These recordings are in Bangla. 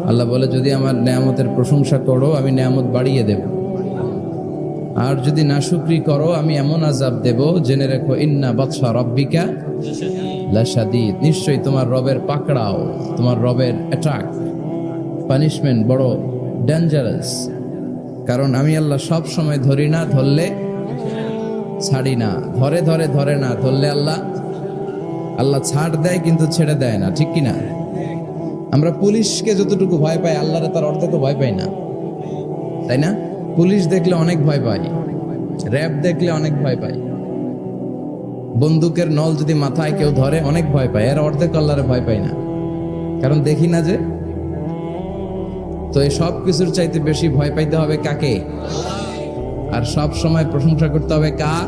আল্লাহ বলে, যদি আমার নেয়ামতের প্রশংসা করো আমি নেয়ামত বাড়িয়ে দেব, আর যদি নাশুকরি করো আমি এমন আযাব দেব, জেনে রেখো ইন্না বাতশা রাব্বিকা লাশাদীদ, নিশ্চয়ই তোমার রবের পাকড়াও, তোমার রবের অ্যাটাক, পানিশমেন্ট বড় ডেঞ্জারাস। কারণ আমি আল্লাহ সব সময় ধরি না, ধরলে ছাড়ি না, ধরে ধরে ধরে না, ধরলে আল্লাহ ছাড় দেয় কিন্তু ছেড়ে দেয় না, ঠিক কিনা? আমরা পুলিশকে যতটুকু ভয় পাই আল্লাহরে তার অর্ধেকও ভয় পাই না, তাই না? পুলিশ দেখলে অনেক ভয় পাই, র্যাব দেখলে অনেক ভয় পাই, বন্দুকের নল যদি মাথায় কেউ ধরে অনেক ভয় পায়, এর অর্ধেক আল্লাহরে ভয় পাই না, কারণ দেখি না যে। তো এই সব কিছুর চাইতে বেশি ভয় পাইতে হবে কাকে? আর সব সময় প্রশংসা করতে হবে কার?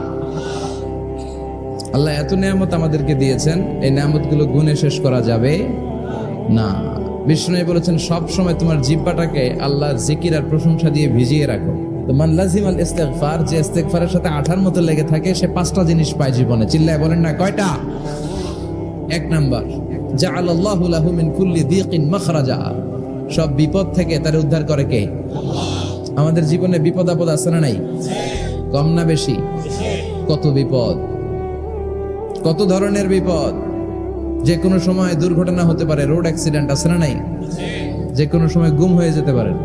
আল্লাহ এত নিয়ামত আমাদেরকে দিয়েছেন, এই নিয়ামতগুলো গুণে শেষ করা যাবে না। বিষ্ণু বলেছেন সব সময় তোমার জিহ্বাটাকে আল্লাহর জিকির আর প্রশংসা দিয়ে ভিজিয়ে রাখো। তো মান লাজিমাল ইস্তিগফার, যে ইস্তিগফারের সাথে আঠার মতো লেগে থাকে, সে 5টা জিনিস পায় জীবনে। চিল্লায় বলেন না কয়টা? 1 নাম্বার, জাআলাল্লাহু লাহু মিন কুল্লি দীকিন মাখরাজা, সব বিপদ থেকে তার উদ্ধার করে কে? আমাদের জীবনে বিপদ আপদ আছে না নাই? কম না বেশি? কত বিপদ, কত ধরনের বিপদ। যে কোনো সময় দুর্ঘটনা হতে পারে, রোড অ্যাক্সিডেন্ট আছে না নাই? যে কোনো সময় গুম হয়ে যেতে পারেন,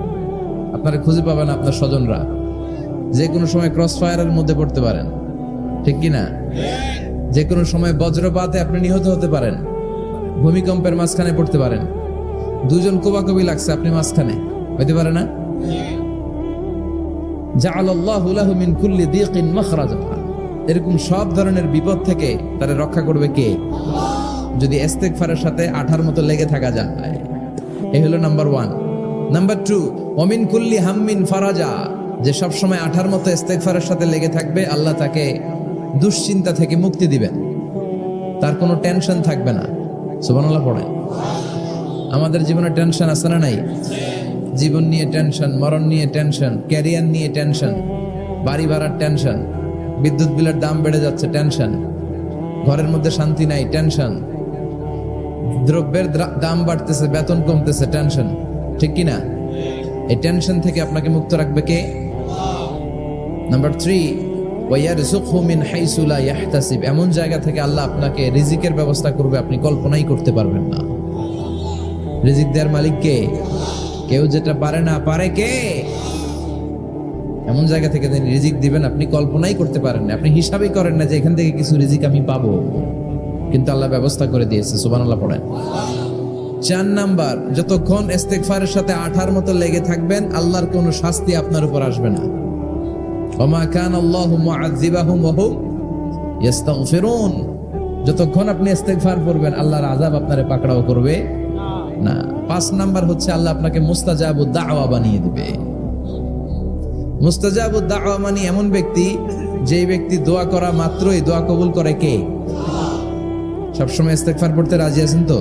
আপনারা খুঁজে পাবেন আপনার স্বজনরা। যে কোনো সময় ক্রস ফায়ারের মধ্যে পড়তে পারেন, ঠিক কিনা? যে কোনো সময় বজ্রপাতে আপনি নিহত হতে পারেন, ভূমিকম্পের মাঝখানে পড়তে পারেন, দুজন কোবাকবি লাগছে, আপনি মাঝখানে, হইতে পারে না? জাআলাল্লাহু লাহু মিন কুল্লি দীকিন মাখরাজা, এরকম সব ধরনের বিপদ থেকে তারা রক্ষা করবে কে? যদি ইস্তিগফারের সাথে আঠার মতো লেগে থাকা যায়। এই হলো নাম্বার 1। নাম্বার 2, ওমিন কুল্লি হাম্মিন ফারাজা, যে সব সময় আঠার মতো ইস্তিগফারের সাথে লেগে থাকবে, আল্লাহ তাকে দুশ্চিন্তা থেকে মুক্তি দিবেন, তার কোনো টেনশন থাকবে না। সুবহানাল্লাহ পড়েন। আমাদের জীবনে টেনশন আছে না নাই? জীবন নিয়ে টেনশন, মরণ নিয়ে টেনশন, ক্যারিয়ার নিয়ে টেনশন, বাড়ি ভাড়ার টেনশন, বিদ্যুৎ বিলের দাম বেড়ে যাচ্ছে টেনশন, ঘরের মধ্যে শান্তি নাই টেনশন, দ্রব্যের দাম বাড়তেছে, বেতন কমতেছে টেনশন, ঠিক কিনা? এই টেনশন থেকে আপনাকে মুক্ত রাখবে কে? নাম্বার 3, ওয়ায়ারযুকহু মিন হাইসু লা ইয়াহতাসিব, এমন জায়গা থেকে আল্লাহ আপনাকে রিজিকের ব্যবস্থা করবে আপনি কল্পনাই করতে পারবেন না। রিজিক দেওয়ার মালিক কে? কেউ যেটা পারে না, পারে কে? এমন জায়গা থেকে তিনি রিজিক দিবেন আপনি কল্পনাই করতে পারেন না, আপনি হিসাবই করেন না যে এখান থেকে কিছু রিজিক আমি পাবো, কিন্তু আল্লাহ ব্যবস্থা করে দিয়েছে। সুবহানাল্লাহ পড়েন। 4 নাম্বার, যতক্ষণ ইস্তিগফারের সাথে আঠার মতো লেগে থাকবেন আল্লাহর কোনো শাস্তি আপনার উপর আসবে না। ওমা কানা আল্লাহু মুআযযিবাহুম ওয়া হুম ইস্তাগফিরুন, যতক্ষণ আপনি ইস্তিগফার করবেন আল্লাহর আযাব আপনারে পাকড়াও করবে না। 5 নাম্বার হচ্ছে আল্লাহ আপনাকে মুস্তাজাবুদ দাওয়া বানিয়ে দিবে। মুস্তাজাবুদ দাওয়া মানে এমন ব্যক্তি, যেই ব্যক্তি দোয়া করা মাত্রই দোয়া কবুল করে কে? সবসময় ইস্তিগফার পড়তে রাজি আছেন তো?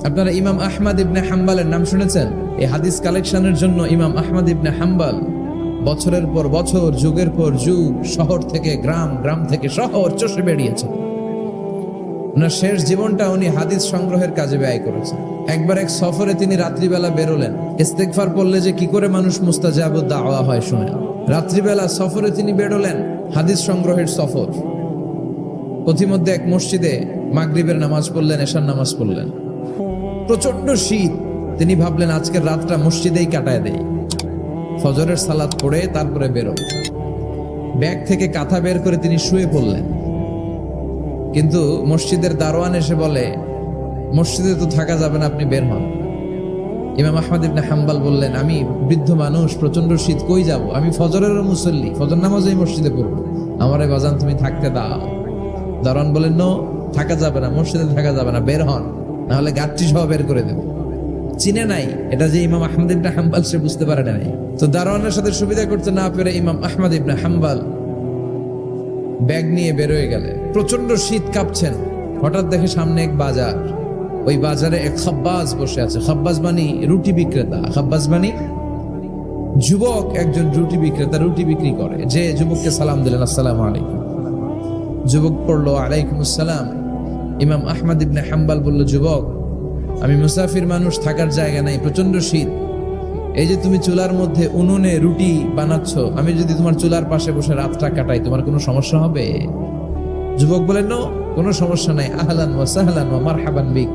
আপনারা ইমাম আহমদ ইবনে হাম্বলের নাম শুনেছেন? এই হাদিস কালেকশনের জন্য ইমাম আহমদ ইবনে হাম্বল বছরের পর বছর, যুগের পর যুগ, শহর থেকে গ্রাম, গ্রাম থেকে শহর চষে বেরিয়েছেন। ওনার শেষ জীবনটা উনি হাদিস সংগ্রহের কাজে ব্যয় করেছেন। একবার এক সফরে তিনি রাত্রিবেলা বেরোলেন। ইস্তিগফার পড়লে যে কি করে মানুষ মুস্তাজাবুদ দাওয়া হয় শুনেন। রাত্রিবেলা সফরে তিনি বেরোলেন, হাদিস সংগ্রহের সফর। পথিমধ্যে এক মসজিদে মাগরিবের নামাজ পড়লেন, এশার নামাজ পড়লেন। প্রচন্ড শীত, তিনি ভাবলেন আজকের রাতটা মসজিদেই কাটায় দেই, ফজরের সালাত পড়ে তারপরে বেরো। ব্যাগ থেকে কাঁথা বের করে তিনি শুয়ে পড়লেন। কিন্তু মসজিদের দারোয়ান এসে বলে, মসজিদে তো থাকা যাবে না, আপনি বের হন। ইমাম আহমদ ইবনে হাম্বল বললেন, আমি বৃদ্ধ মানুষ, প্রচন্ড শীত, কই যাব? আমি ফজরেরও মুসল্লি, ফজর নামাজ এই মসজিদে পড়বো, আমারে বাজান তুমি থাকতে দাও। দারোয়ান বলেন, নো, থাকা যাবে না, মসজিদে থাকা যাবে না, বের হন, না হলে গাঠটি সহ বের করে দেব। চিনে নাই এটা যে ইমাম আহমদ ইবনে হাম্বল, সে বুঝতে পারে নাই। তো দারোয়ানের সাথে সুবিধা করতে না পেরে ইমাম আহমদ ইবনে হাম্বল ব্যাগ নিয়ে বেরোয় গেলেন। প্রচন্ড শীত, কাঁপছেন। হঠাৎ দেখে সামনে এক বাজার, ওই বাজারে এক খাব্বাজ বসে আছে। খাব্বাজ মানে রুটি বিক্রেতা, খাব্বাজ মানে যুবক, একজন রুটি বিক্রেতা, রুটি বিক্রি করে। যে যুবককে সালাম দিলেন, আসসালামু আলাইকুম। যুবক পড়লো, আলাইকুম আসসালাম। ইমাম আহমদ ইবনে হাম্বল বলল, যুবক, আমি মুসাফির মানুষ, থাকার জায়গা নাই, প্রচন্ড শীত। এই যে তুমি চুলার মধ্যে উনুনে রুটি বানাচ্ছ, আমি যদি তোমার চুলার পাশে বসে রাতটা কাটাই, তোমার কোনো সমস্যা হবে? যুবক বলেন, নো, কোনো সমস্যা নাই। আহলান ওয়া সাহলান ওয়া মারহাবান বিক,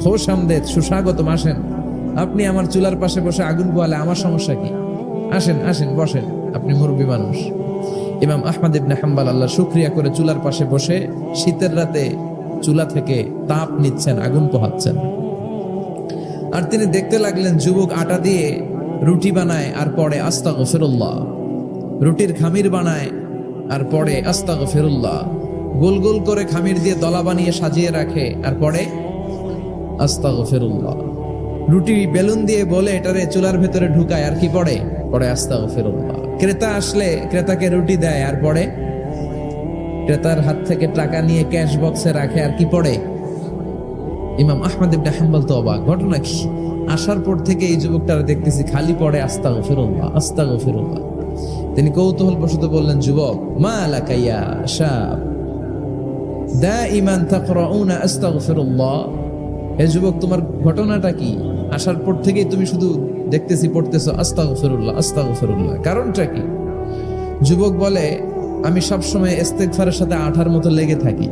খোশ আমদেদ, সুস্বাগতম, আসেন। আপনি আমার চুলার পাশে বসে আগুন পোয়ালে আমার সমস্যা কি? আসেন আসেন, বসেন, আপনি মুরব্বী মানুষ। ইমাম আহমদ ইবনে হাম্বল আল্লাহ শুকরিয়া করে চুলার পাশে বসে শীতের রাতে চুলা থেকে তাপ নিচ্ছেন, আগুন পোহাচ্ছেন। আর তিনি দেখতে লাগলেন যুবক আটা দিয়ে রুটি বানায় আর পড়ে আস্তাগফিরুল্লাহ, রুটির খামির বানায় আর পড়ে আস্তাগফিরুল্লাহ, গোল গোল করে খামির দিয়ে দলা বানিয়ে সাজিয়ে রাখে আর পড়ে আস্তাগফিরুল্লাহ, রুটি বেলুন দিয়ে বলে এটারে চুলার ভেতরে ঢুকায় আর কি পড়ে আস্তাগফিরুল্লাহ। ক্রেতা আসলে ক্রেতাকে রুটি দেয় আর পড়ে, ক্রেতার হাত থেকে টাকা নিয়ে ক্যাশ বক্সে রাখে আর কি পড়ে। ইমাম আহমদ ইবনে হাম্বল তো অবাক, ঘটনা কি? আসার পর থেকে এই যুবকটার দেখতেছি খালি পড়ে আস্তাগফিরুল্লাহ আস্তাগফিরুল্লাহ। তিনি কৌতূহল বশত বললেন, যুবক, মা লাকা ইয়া শাব দাইমান তাকরাউনা আস্তাগফিরুল্লাহ, হে যুবক, তোমার ঘটনাটা কি? আসার পর থেকেই তুমি শুধু দেখতেছি পড়তেছো আস্তাগফিরুল্লাহ আস্তাগফিরুল্লাহ, কারণটা কি? যুবক বলে, আমি সবসময় ইস্তেগফারের সাথে আঠার মতো লেগে থাকি,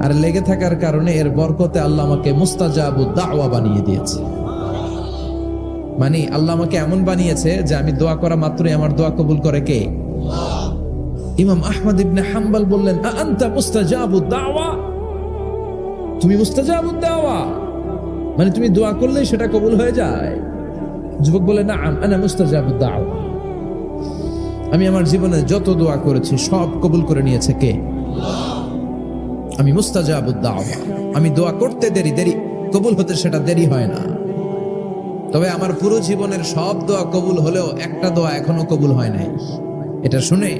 আর লেগে থাকার কারণে এর বরকতে আল্লাহ আমাকে মুস্তাজাবুদ দাওয়া বানিয়ে দিয়েছে। মানে আল্লাহ আমাকে এমন বানিয়েছে যে আমি দোয়া করা মাত্রই আমার দোয়া কবুল করে কে? ইমাম আহমদ ইবনে হাম্বল বললেন, আনতা মুস্তাজাবুদ দাওয়া, তুমি মুস্তাজাবুদ দাওয়া, মানে তুমি দোয়া করলেই সেটা কবুল হয়ে যায়? যুবক বলে, না, আনা মুস্তাজাবুদ দাওয়া, আমি আমার জীবনে যত দোয়া করেছি সব কবুল করে নিয়েছে কে? আমি মুস্তাজাবুদ দাওয়া, আমি দোয়া করতে দেরি কবুল হতে সেটা দেরি হয় না। তবে আমার পুরো জীবনের সব দোয়া কবুল হলেও একটা দোয়া এখনো কবুল হয় নাই। এটা শুনে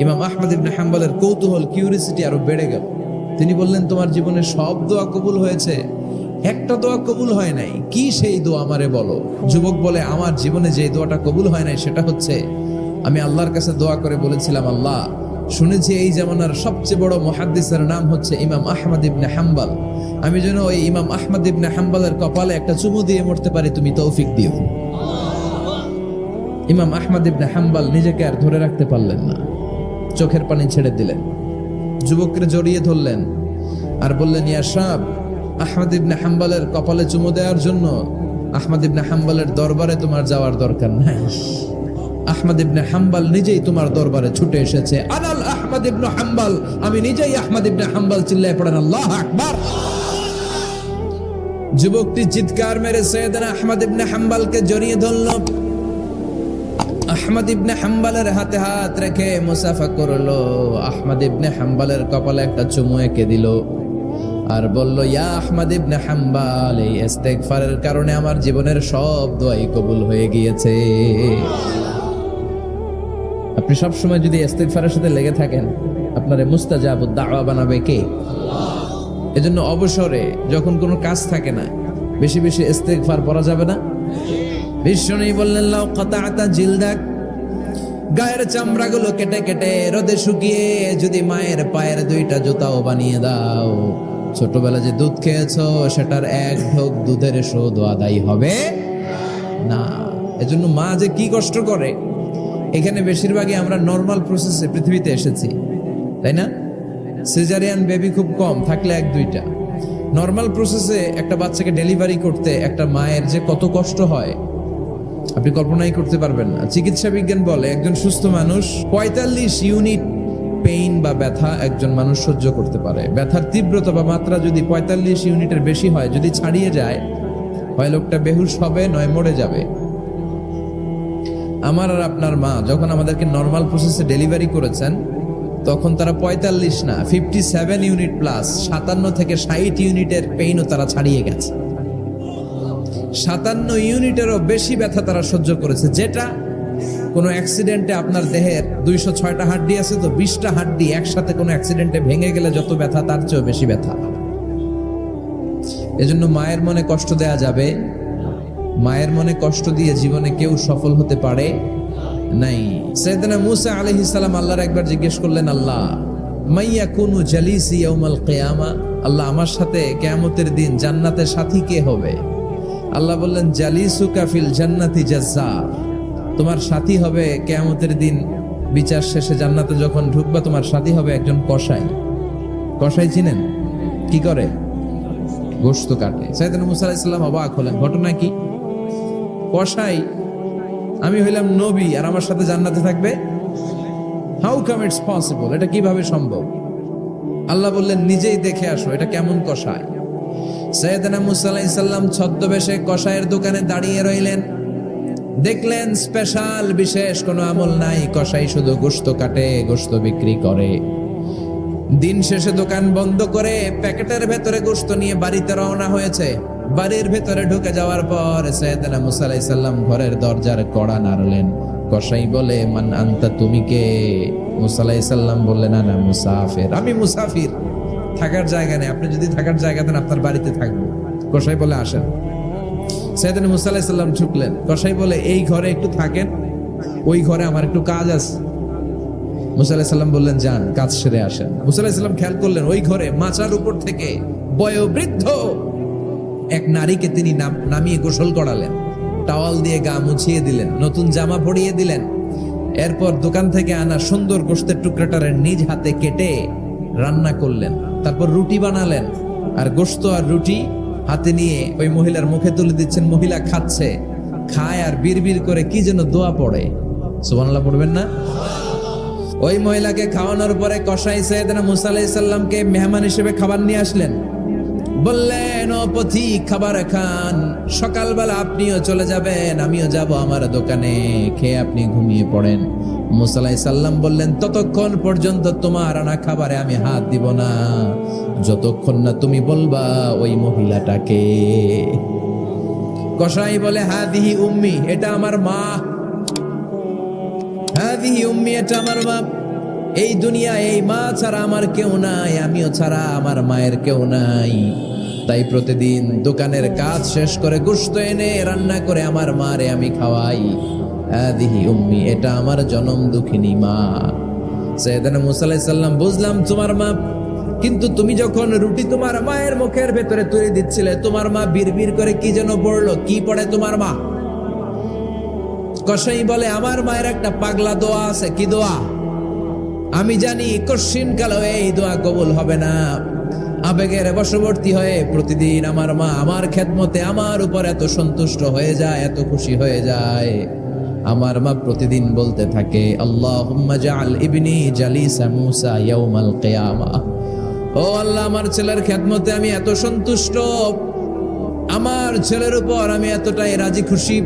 ইমাম আহমদ ইবনে হাম্বলের কৌতূহল, কিউরিসিটি আরো বেড়ে গেল। তিনি বললেন, তোমার জীবনের সব দোয়া কবুল হয়েছে, একটা দোয়া কবুল হয় নাই, কি সেই দোয়া আমারে বলো? যুবক বলে, আমার জীবনে যে দোয়াটা কবুল হয় নাই সেটা হচ্ছে, আমি আল্লাহর কাছে দোয়া করে বলেছিলাম, আল্লাহ, শুনেছি এই জামানার সবচেয়ে বড় মুহাদ্দিসের নাম হচ্ছে ইমাম আহমদ ইবনে হাম্বল, আমি যেন ওই ইমাম আহমদ ইবনে হাম্বলের কপালে একটা চুমু দিয়ে মরতে পারি, তুমি তৌফিক দিও। ইমাম আহমদ ইবনে হাম্বল নিজেকে আর ধরে রাখতে পারলেন না, চোখের পানি ছেড়ে দিলেন, যুবককে জড়িয়ে ধরলেন আর বললেন, ইয়া শাব, আহমদ ইবনে হাম্বলের কপালে চুমু দেওয়ার জন্য আহমদ ইবনে হাম্বলের দরবারে তোমার যাওয়ার দরকার নাই, আহমদ ইবনে হাম্বল নিজেই তোমার দরবারে ছুটে এসেছে। আনাল আহমদ ইবনে হাম্বল, আমি নিজেই আহমদ ইবনে হাম্বল। চিল্লায় পড়েন আল্লাহু আকবার। যুবকটি চিৎকার মেরে সাইয়েদনা আহমদ ইবনে হাম্বলকে জড়িয়ে ধরল। আহমদ ইবনে হাম্বলের হাতে হাত রেখে মুসাফা করলো, আহমদ ইবনে হাম্বলের কপালে একটা চুমু এঁকে দিল আর বলল, ইয়া আহমদ ইবনে হাম্বল, এই ইস্তেগফারের কারণে আমার জীবনের সব দোয়াই কবুল হয়ে গিয়েছে। আপনি সব সময় যদি ইস্তেগফারের সাথে লেগে থাকেন, আপনারে মুস্তাজাবুদ দাওয়া বানাবে কে? এজন্য অবসরে যখন কোনো কাজ থাকে না, বেশি বেশি ইস্তেগফার পড়া যাবে না? বিশ্বনবী বললেন, লাউ কাতাআতা জিলদাক, গায়ের চামড়াগুলো কেটে কেটে রোদে শুকিয়ে যদি মায়ের পায়ের দুইটা জুতাও বানিয়ে দাও, ছোটবেলা যে দুধ খেয়েছো সেটার এক ঢোক দুধের শোধ আদায় হবে না। এজন্য মা যে কি কষ্ট করে, এখানে বেশিরভাগই আমরা নর্মাল প্রসেসে পৃথিবীতে এসেছি, তাই না? সিজারিয়ান বেবি খুব কম, থাকলে এক দুইটা। নর্মাল প্রসেসে একটা বাচ্চাকে ডেলিভারি করতে একটা মায়ের যে কত কষ্ট হয় আপনি কল্পনাই করতে পারবেন না। চিকিৎসা বিজ্ঞান বলে একজন সুস্থ মানুষ 45 ইউনিট পেইন বা ব্যথা একজন মানুষ সহ্য করতে পারে। ব্যথার তীব্রতা বা মাত্রা যদি 45 ইউনিটের বেশি হয়, যদি ছাড়িয়ে যায়, হয় লোকটা বেহুশ হবে, নয় মরে যাবে। আমার আর আপনার মা যখন আমাদেরকে নর্মাল প্রসেসে ডেলিভারি করেছেন, তখন তারা 45 না 57 ইউনিট প্লাস 57 থেকে 60 ইউনিটের পেইনও তারা ছাড়িয়ে গেছে। 57 ইউনিটেরও বেশি ব্যথা তারা সহ্য করেছে, যেটা কোনো অ্যাক্সিডেন্টে আপনার দেহের 206টা হাড্ডি আছে, তো 20টা হাড্ডি একসাথে কোনো অ্যাক্সিডেন্টে ভেঙে গেলে যত ব্যথা, তার চেয়েও বেশি ব্যথা। এজন্য মায়ের মনে কষ্ট দেয়া যাবে, মায়ের মনে কষ্ট দিয়ে জীবনে কেউ সফল হতে পারে নাই। সাইয়েদনা মূসা আলাইহিস সালাম আল্লাহর একবার জিজ্ঞেস করলেন, আল্লাহ, মাইয়া কুনু জালিসি ইয়াউমাল কিয়ামা, আল্লাহ আমার সাথে কিয়ামতের দিন জান্নাতের সাথী কে হবে? আল্লাহ বললেন জালিসুকা ফিল জান্নাতি জাজ্জার, তোমার সাথী হবে কিয়ামতের দিন বিচার শেষে জান্নাতে যখন ঢুকবা তোমার সাথী হবে একজন কসাই। কসাই চিনেন? কি করে? গোশত কাটে। সাইয়েদনা মুসা আলাইহিস সালাম অবাক হলেন, ঘটনা কি? কসাই, আমি হইলাম নবী আর আমার সাথে জান্নাতে থাকবে? হাউ কাম ইটস পসিবল, এটা কিভাবে সম্ভব? আল্লাহ বললেন নিজেই দেখে আসো এটা কেমন কসাই। সাইয়েদনা মুসা আলাইহিস সালাম ছদ্মবেশে কসাইয়ের দোকানে দাঁড়িয়ে রইলেন। দেখলেন স্পেশাল বিশেষ কোনো আমল নাই, কসাই শুধু গোশত কাটে, গোশত বিক্রি করে। দিন শেষে দোকান বন্ধ করে প্যাকেটের ভেতরে গোশত নিয়ে বাড়িতে রওনা হয়েছে। বাড়ির ভেতরে ঢুকে যাওয়ার পর সাইয়েদনা মুসা আলাইহিস সালাম ঘরের দরজার কড়া নাড়লেন। কসাই বলে মান আনতা, তুমি কে? মুসা আলাইহিস সালাম বললেন আনা মুসাফির, আমি মুসাফির, থাকার জায়গা নেই, আপনি যদি থাকার জায়গা দেন আপনার বাড়িতে থাকবো। কসাই বলে আসেন। সাইয়েদনা মুসা আলাইহিস সালাম ঢুকলেন। কসাই বলে এই ঘরে একটু থাকেন, ওই ঘরে আমার একটু কাজ আছে। মুসা আলাইহিস সালাম বললেন যান, কাজ সেরে আসেন। মুসা আলাইহিস সালাম খেয়াল করলেন ওই ঘরে মাচার উপর থেকে বয়োবৃদ্ধ এক নারীকে তিনি নামিয়ে গোসল করালেন, টাওয়াল দিয়ে গা মুছিয়ে দিলেন, নতুন জামা পরিয়ে দিলেন। এরপর দোকান থেকে আনা সুন্দর গোশতের টুকরাটারে নিজ হাতে কেটে রান্না করলেন। তারপর রুটি বানালেন আর গোশত আর রুটি হাতে নিয়ে ওই মহিলার মুখে তুলে দিচ্ছেন। মহিলা খাচ্ছে, খায় আর বিড়বিড় করে কি যেন দোয়া পড়ে। সুবহানাল্লাহ পড়বেন না? ওই মহিলাকে খাওয়ানোর পরে কসাই সাইয়েদনা মুসা আলাইহিস সালামকে মেহমান হিসেবে খাবার নিয়ে আসলেন। বললেন ও পথিক, খাবার খান, সকালবেলা আপনিও চলে যাবেন, আমিও যাব আমার দোকানে, খেয়ে আপনি ঘুমিয়ে পড়েন। মুসা আলাইহিস সালাম বললেন ততক্ষণ পর্যন্ত তোমার আনা খাবারে আমি হাত দিব না যতক্ষণ না তুমি বলবা ওই মহিলাটাকে। কসাই বলে হাদিহি উম্মি, এটা আমার মা। হাদিহি উম্মি, এটা আমার মা। এই দুনিয়া এই মা ছাড়া আমার কেউ নাই, আমিও ছাড়া আমার মায়ের কেউ নাই। তাই প্রতিদিন দোকানের কাজ শেষ করে গোশত এনে রান্না করে আমার মারে আমি খাওয়াই। হাদিহি উম্মি, এটা আমার জনম দুঃখিনী মা। সাইয়েদনা মুসা আলাইহিস সালাম বুঝলাম তোমার মা, কিন্তু তুমি যখন রুটি তোমার মায়ের মুখের ভেতরে তুলে দিচ্ছিলে তোমার মা বিড়বিড় করে কি যেন পড়লো, কি পড়ে তোমার মা? কসাই বলে আমার মায়ের একটা পাগলা দোয়া আছে। কি দোয়া? আমি জানি কশিন কালো এই দোয়া কবুল হবে না। আবেগের বশবর্তী হয়ে প্রতিদিন আমার মা আমার খেদমতে আমার উপর এত সন্তুষ্ট হয়ে যায়, এত খুশি হয়ে যায়। আমার মা প্রতিদিন বলতে থাকে আল্লাহুম্মা জাআল ইবনি জালিসা মুসা ইয়াউমাল কিয়ামা। ও আল্লাহ, আমার ছেলের খেদমতে আমি এত সন্তুষ্ট, আমার ছেলের উপর আমি এতটাই রাজি খুশি।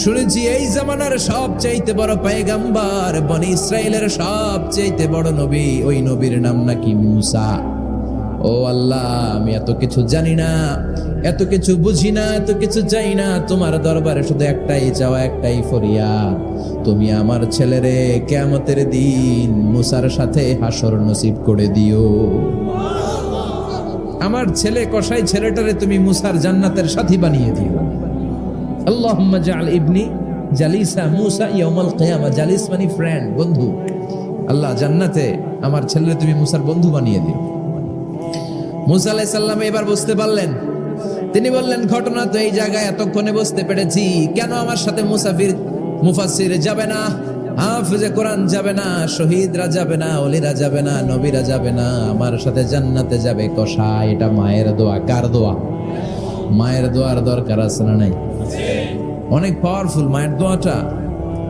শুনেছি এই জামানার সবচাইতে বড় পয়গম্বর, বনি ইসরাইলের সবচাইতে বড় নবী, ওই নবীর নাম নাকি মুসা। ও আল্লাহ, আমি এত কিছু জানি না, এত কিছু বুঝি না, এত কিছু চাই না, তোমার দরবারে শুধু একটাই চাওয়া, একটাই ফরিয়াদ, তুমি আমার ছেলেরে কিয়ামতের দিন মুসার সাথে হাসর নসিব করে দিও। আমার ছেলে কসাই ছেলেটারে তুমি মুসার জান্নাতের সাথী বানিয়ে দিও। আল্লাহুম্মা জাআল ইবনি জালিসা মুসা ইয়াউমাল কিয়ামা। জালিস মানে ফ্রেন্ড, বন্ধু। আল্লাহ, জান্নাতে আমার ছেলেরে তুমি মুসার বন্ধু বানিয়ে দিও। মুসা আলাইহিস সালাম এবার বুঝতে পারলেন। তিনি বললেন ঘটনা তো এই জায়গায় এতক্ষণে বুঝতে পেরেছি, কেন আমার সাথে মুফাসসির যাবে না, হাফেজে কোরআন যাবে না, শহীদরা যাবে না, ওলিরা যাবে না, নবীরা যাবে না, আমার সাথে জান্নাতে যাবে কসাই। এটা মায়ের দোয়া। কার দোয়া? মায়ের দোয়ার দরকার আছে না নাই? অনেক পাওয়ারফুল মায়ের দোয়াটা।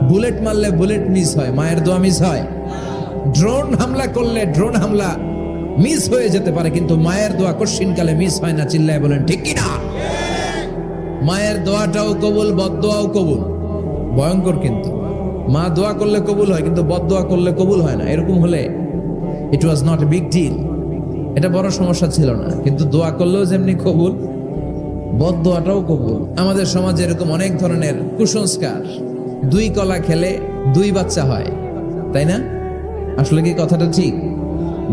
বুলেট মারলে বুলেট মিস হয়, মায়ের দোয়া মিস হয়। ড্রোন হামলা করলে ড্রোন হামলা মিস হয়ে যেতে পারে, কিন্তু মায়ের দোয়া কশিনকালে মিস হয় না। চিল্লায় বলেন ঠিক কি না? মায়ের দোয়াটাও কবুল, বদদোয়াও কবুল। ভয়ঙ্কর কিন্তু। মা দোয়া করলে কবুল হয়, কিন্তু বদদোয়া করলে কবুল হয় না। এরকম হলে it was not a big deal, এটা বড় সমস্যা ছিল না। কিন্তু দোয়া করলেও যেমনি কবুল, বদদোয়াটাও কবুল। আমাদের সমাজে এরকম অনেক ধরনের কুসংস্কার। 2 কলা খেলে 2 বাচ্চা হয়, তাই না? আসলে কি কথাটা ঠিক?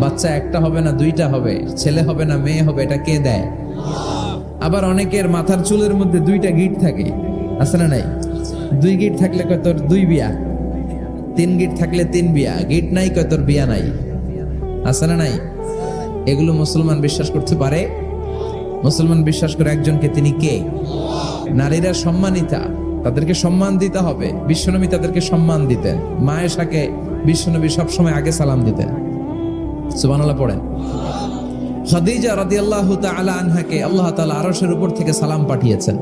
বাচ্চা একটা হবে না, 2টা হবে, ছেলে হবে না মেয়ে হবে, এটা কে দেয়? আবার অনেকের মাথার চুলের মধ্যে 2টা গিট থাকে, আছে না নাই? 2 গিট থাকলে কয় তোর 2 বিয়া, 3 গিট থাকলে 3 বিয়া, গিট নাই কয় তোর বিয়া নাই। আছে না নাই? এগুলো মুসলমান বিশ্বাস করতে পারে? মুসলমান বিশ্বাস করে একজনকে, তিনি কে? নারীরা সম্মানিতা, তাদেরকে সম্মান দিতে হবে। বিশ্বনবী তাদেরকে সম্মান দিতেন। মা আয়েশাকে বিশ্বনবী সবসময় আগে সালাম দিতেন। সুবহানাল্লাহ পড়েন। খাদিজা রাদিয়াল্লাহু তাআলা আনহাকে আল্লাহ তাআলা আরশের উপর থেকে সালাম পাঠিয়েছেন।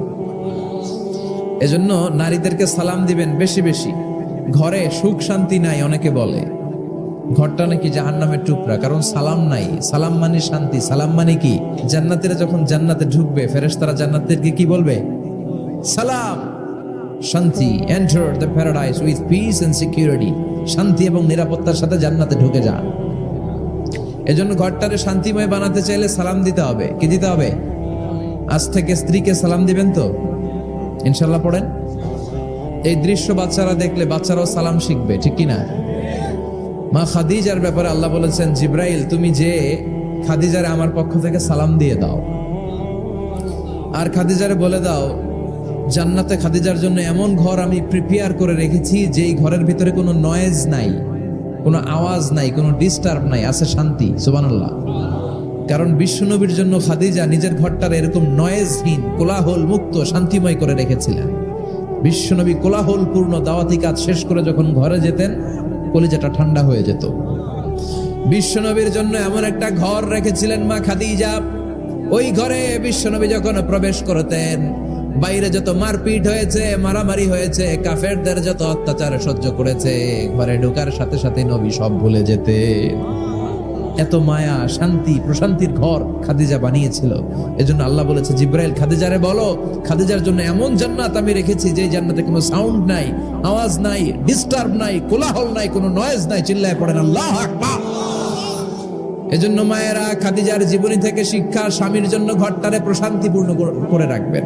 এজন্য নারীদেরকে সালাম দিবেন বেশি বেশি। ঘরে সুখ শান্তি নাই, অনেকে বলে ঘরটা নাকি জাহান্নামের টুকরা, কারণ সালাম নাই। সালাম মানে শান্তি, সালাম মানে কি? জান্নাতীরা যখন জান্নাতে ঢুকবে, ফেরেশতারা জান্নাতীদেরকে কি বলবে? সালাম, শান্তি। Enter the paradise with peace and security. শান্তি এবং নিরাপত্তার সাথে জান্নাতে ঢুকে যান। এজন্য ঘরটারে শান্তিময় বানাতে চাইলে সালাম দিতে হবে। কি দিতে হবে? আজ থেকে স্ত্রীকে সালাম দিবেন তো ইনশাল্লাহ পড়েন। এই দৃশ্য বাচ্চারা দেখলে বাচ্চারাও সালাম শিখবে, ঠিক কিনা? মা খাদিজার ব্যাপারে আল্লাহ বলেছেন, জিব্রাইল তুমি যে খাদিজারে আমার পক্ষ থেকে সালাম দিয়ে দাও, আর খাদিজারে বলে দাও জান্নাতে খাদিজার জন্য এমন ঘর আমি প্রিপেয়ার করে রেখেছি যেই ঘরের ভিতরে কোনো নয়েজ নাই, কোনো আওয়াজ নাই, কোনো ডিস্টার্ব নাই, আছে শান্তি। সুবহানাল্লাহ। কারণ বিশ্বনবীর জন্য খাদিজা নিজের ঘরটার এরকম নয়েজহীন, কোলাহল মুক্ত, শান্তিময় করে রেখেছিলেন। বিশ্বনবী কোলাহল পূর্ণ দাওয়াতি কাজ শেষ করে যখন ঘরে যেতেন, কলিজাটা ঠান্ডা হয়ে যেত। বিশ্বনবীর জন্য এমন একটা ঘর রেখেছিলেন মা খাদিজা, ওই ঘরে বিশ্বনবী যখন প্রবেশ করতেন, বাইরে যত মারপিট হয়েছে, মারামারি হয়েছে, কাফেরদের যত অত্যাচার সহ্য করেছে, ঘরে ঢোকার সাথে সাথে নবী সব ভুলে যেতে। এত মায়া, শান্তি, প্রশান্তির ঘর খাদিজা বানিয়েছিল। এজন্য আল্লাহ বলেছে, জিব্রাইল খাদিজারে বলো, খাদিজার জন্য এমন জান্নাত আমি রেখেছি যে জান্নাতে কোনো সাউন্ড নাই, আওয়াজ নাই, ডিস্টার্ব নাই, কোলাহল নাই, কোনো নয়েজ নাই। চিল্লায় পড়েন আল্লাহু আকবার। এজন্য মায়েরা খাদিজার জীবনী থেকে শিক্ষা, স্বামীর জন্য ঘরটারে প্রশান্তিপূর্ণ করে রাখবেন।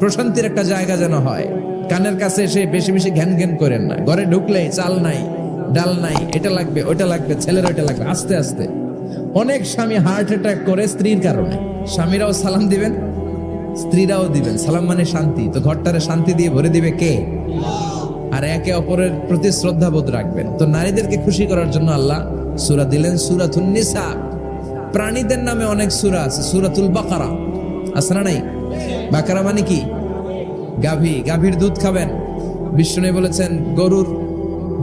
প্রশান্তির একটা জায়গা যেন হয়। কানের কাছে এসে বেশি বেশি ঘ্যান ঘ্যান করেন না। ঘরে ঢুকলেই চাল নাই, ডাল নাই, এটা লাগবে, ওইটা লাগবে, ছেলের ওইটা লাগবে, আস্তে আস্তে। অনেক স্বামী হার্ট অ্যাটাক করে স্ত্রীর কারণে। স্বামীরাও সালাম দিবেন, স্ত্রীরাও দিবেন। সালাম মানে শান্তি। তো ঘরটারে শান্তি দিয়ে ভরে দিবে কে? আর একে অপরের প্রতি শ্রদ্ধাবোধ রাখবেন। তো নারীদেরকে খুশি করার জন্য আল্লাহ সূরা দিলেন, সূরাতুন নিসা। প্রাণীদের নামে অনেক সূরা আছে। সূরাতুল বাকারা আছে না নাই? বাকারা মানে কি? গাভী। গাভীর দুধ খাবেন। বিষ্ণু বলেছেন গরুর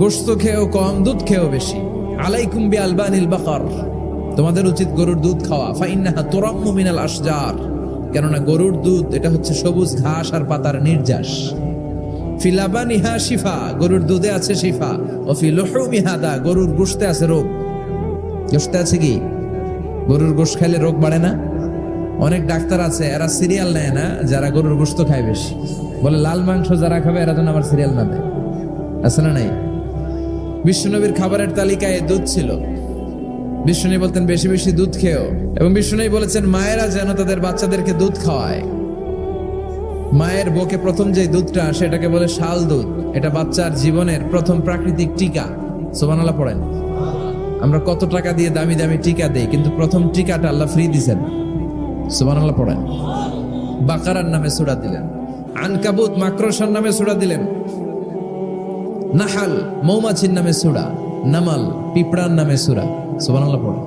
গোশত খেয়েও কম, দুধ খেয়েও বেশি। আলাইকুম বি আলবানিল বাকার, তোমাদের উচিত গরুর দুধ খাওয়া। ফাইন্নাহা তুরাম্মু মিনাল আশজার, কেননা গরুর দুধ এটা হচ্ছে সবুজ ঘাস আর পাতার নির্যাস। ফি লাবানিহা শিফা, গরুর দুধে আছে শিফা। ও ফি লুহুমিহা দা, গরুর গোশতে আছে রোগ। গোশতে আছে কি? গরুর গোশত খাইলে রোগ বাড়ে না? অনেক ডাক্তার আছে, এরা সিরিয়াল নেয় না যারা গরুর গোশত খায় বেশি। বলে লাল মাংস যারা খাবে এরা যেন আমার সিরিয়াল না দেয়। আছে না নাই? বিশ্বনবীর খাবারের তালিকায় দুধ ছিল। বিষ্ণু বলতেন বেশি বেশি দুধ খেও। এবং বিষ্ণু বলেছেন মায়েরা যেন তাদের বাচ্চাদেরকে দুধ খাওয়ায়। মায়ের বুকে প্রথম যে দুধটা সেটাকে বলে শাল দুধ। এটা বাচ্চার জীবনের প্রথম প্রাকৃতিক টিকা। সুবহানাল্লাহ পড়েন। আমরা কত টাকা দিয়ে দামি দামি টিকা দেই, কিন্তু প্রথম টিকাটা আল্লাহ ফ্রি দিয়েছেন। সুবহানাল্লাহ পড়েন। বাকারার নামে সূরা দিলেন, আনকাবুত মাকড়সার নামে সূরা দিলেন, নাহাল মৌমাছির নামে সূরা, নামাল পিঁপড়ার নামে সূরা। সুবহানাল্লাহ পড়েন।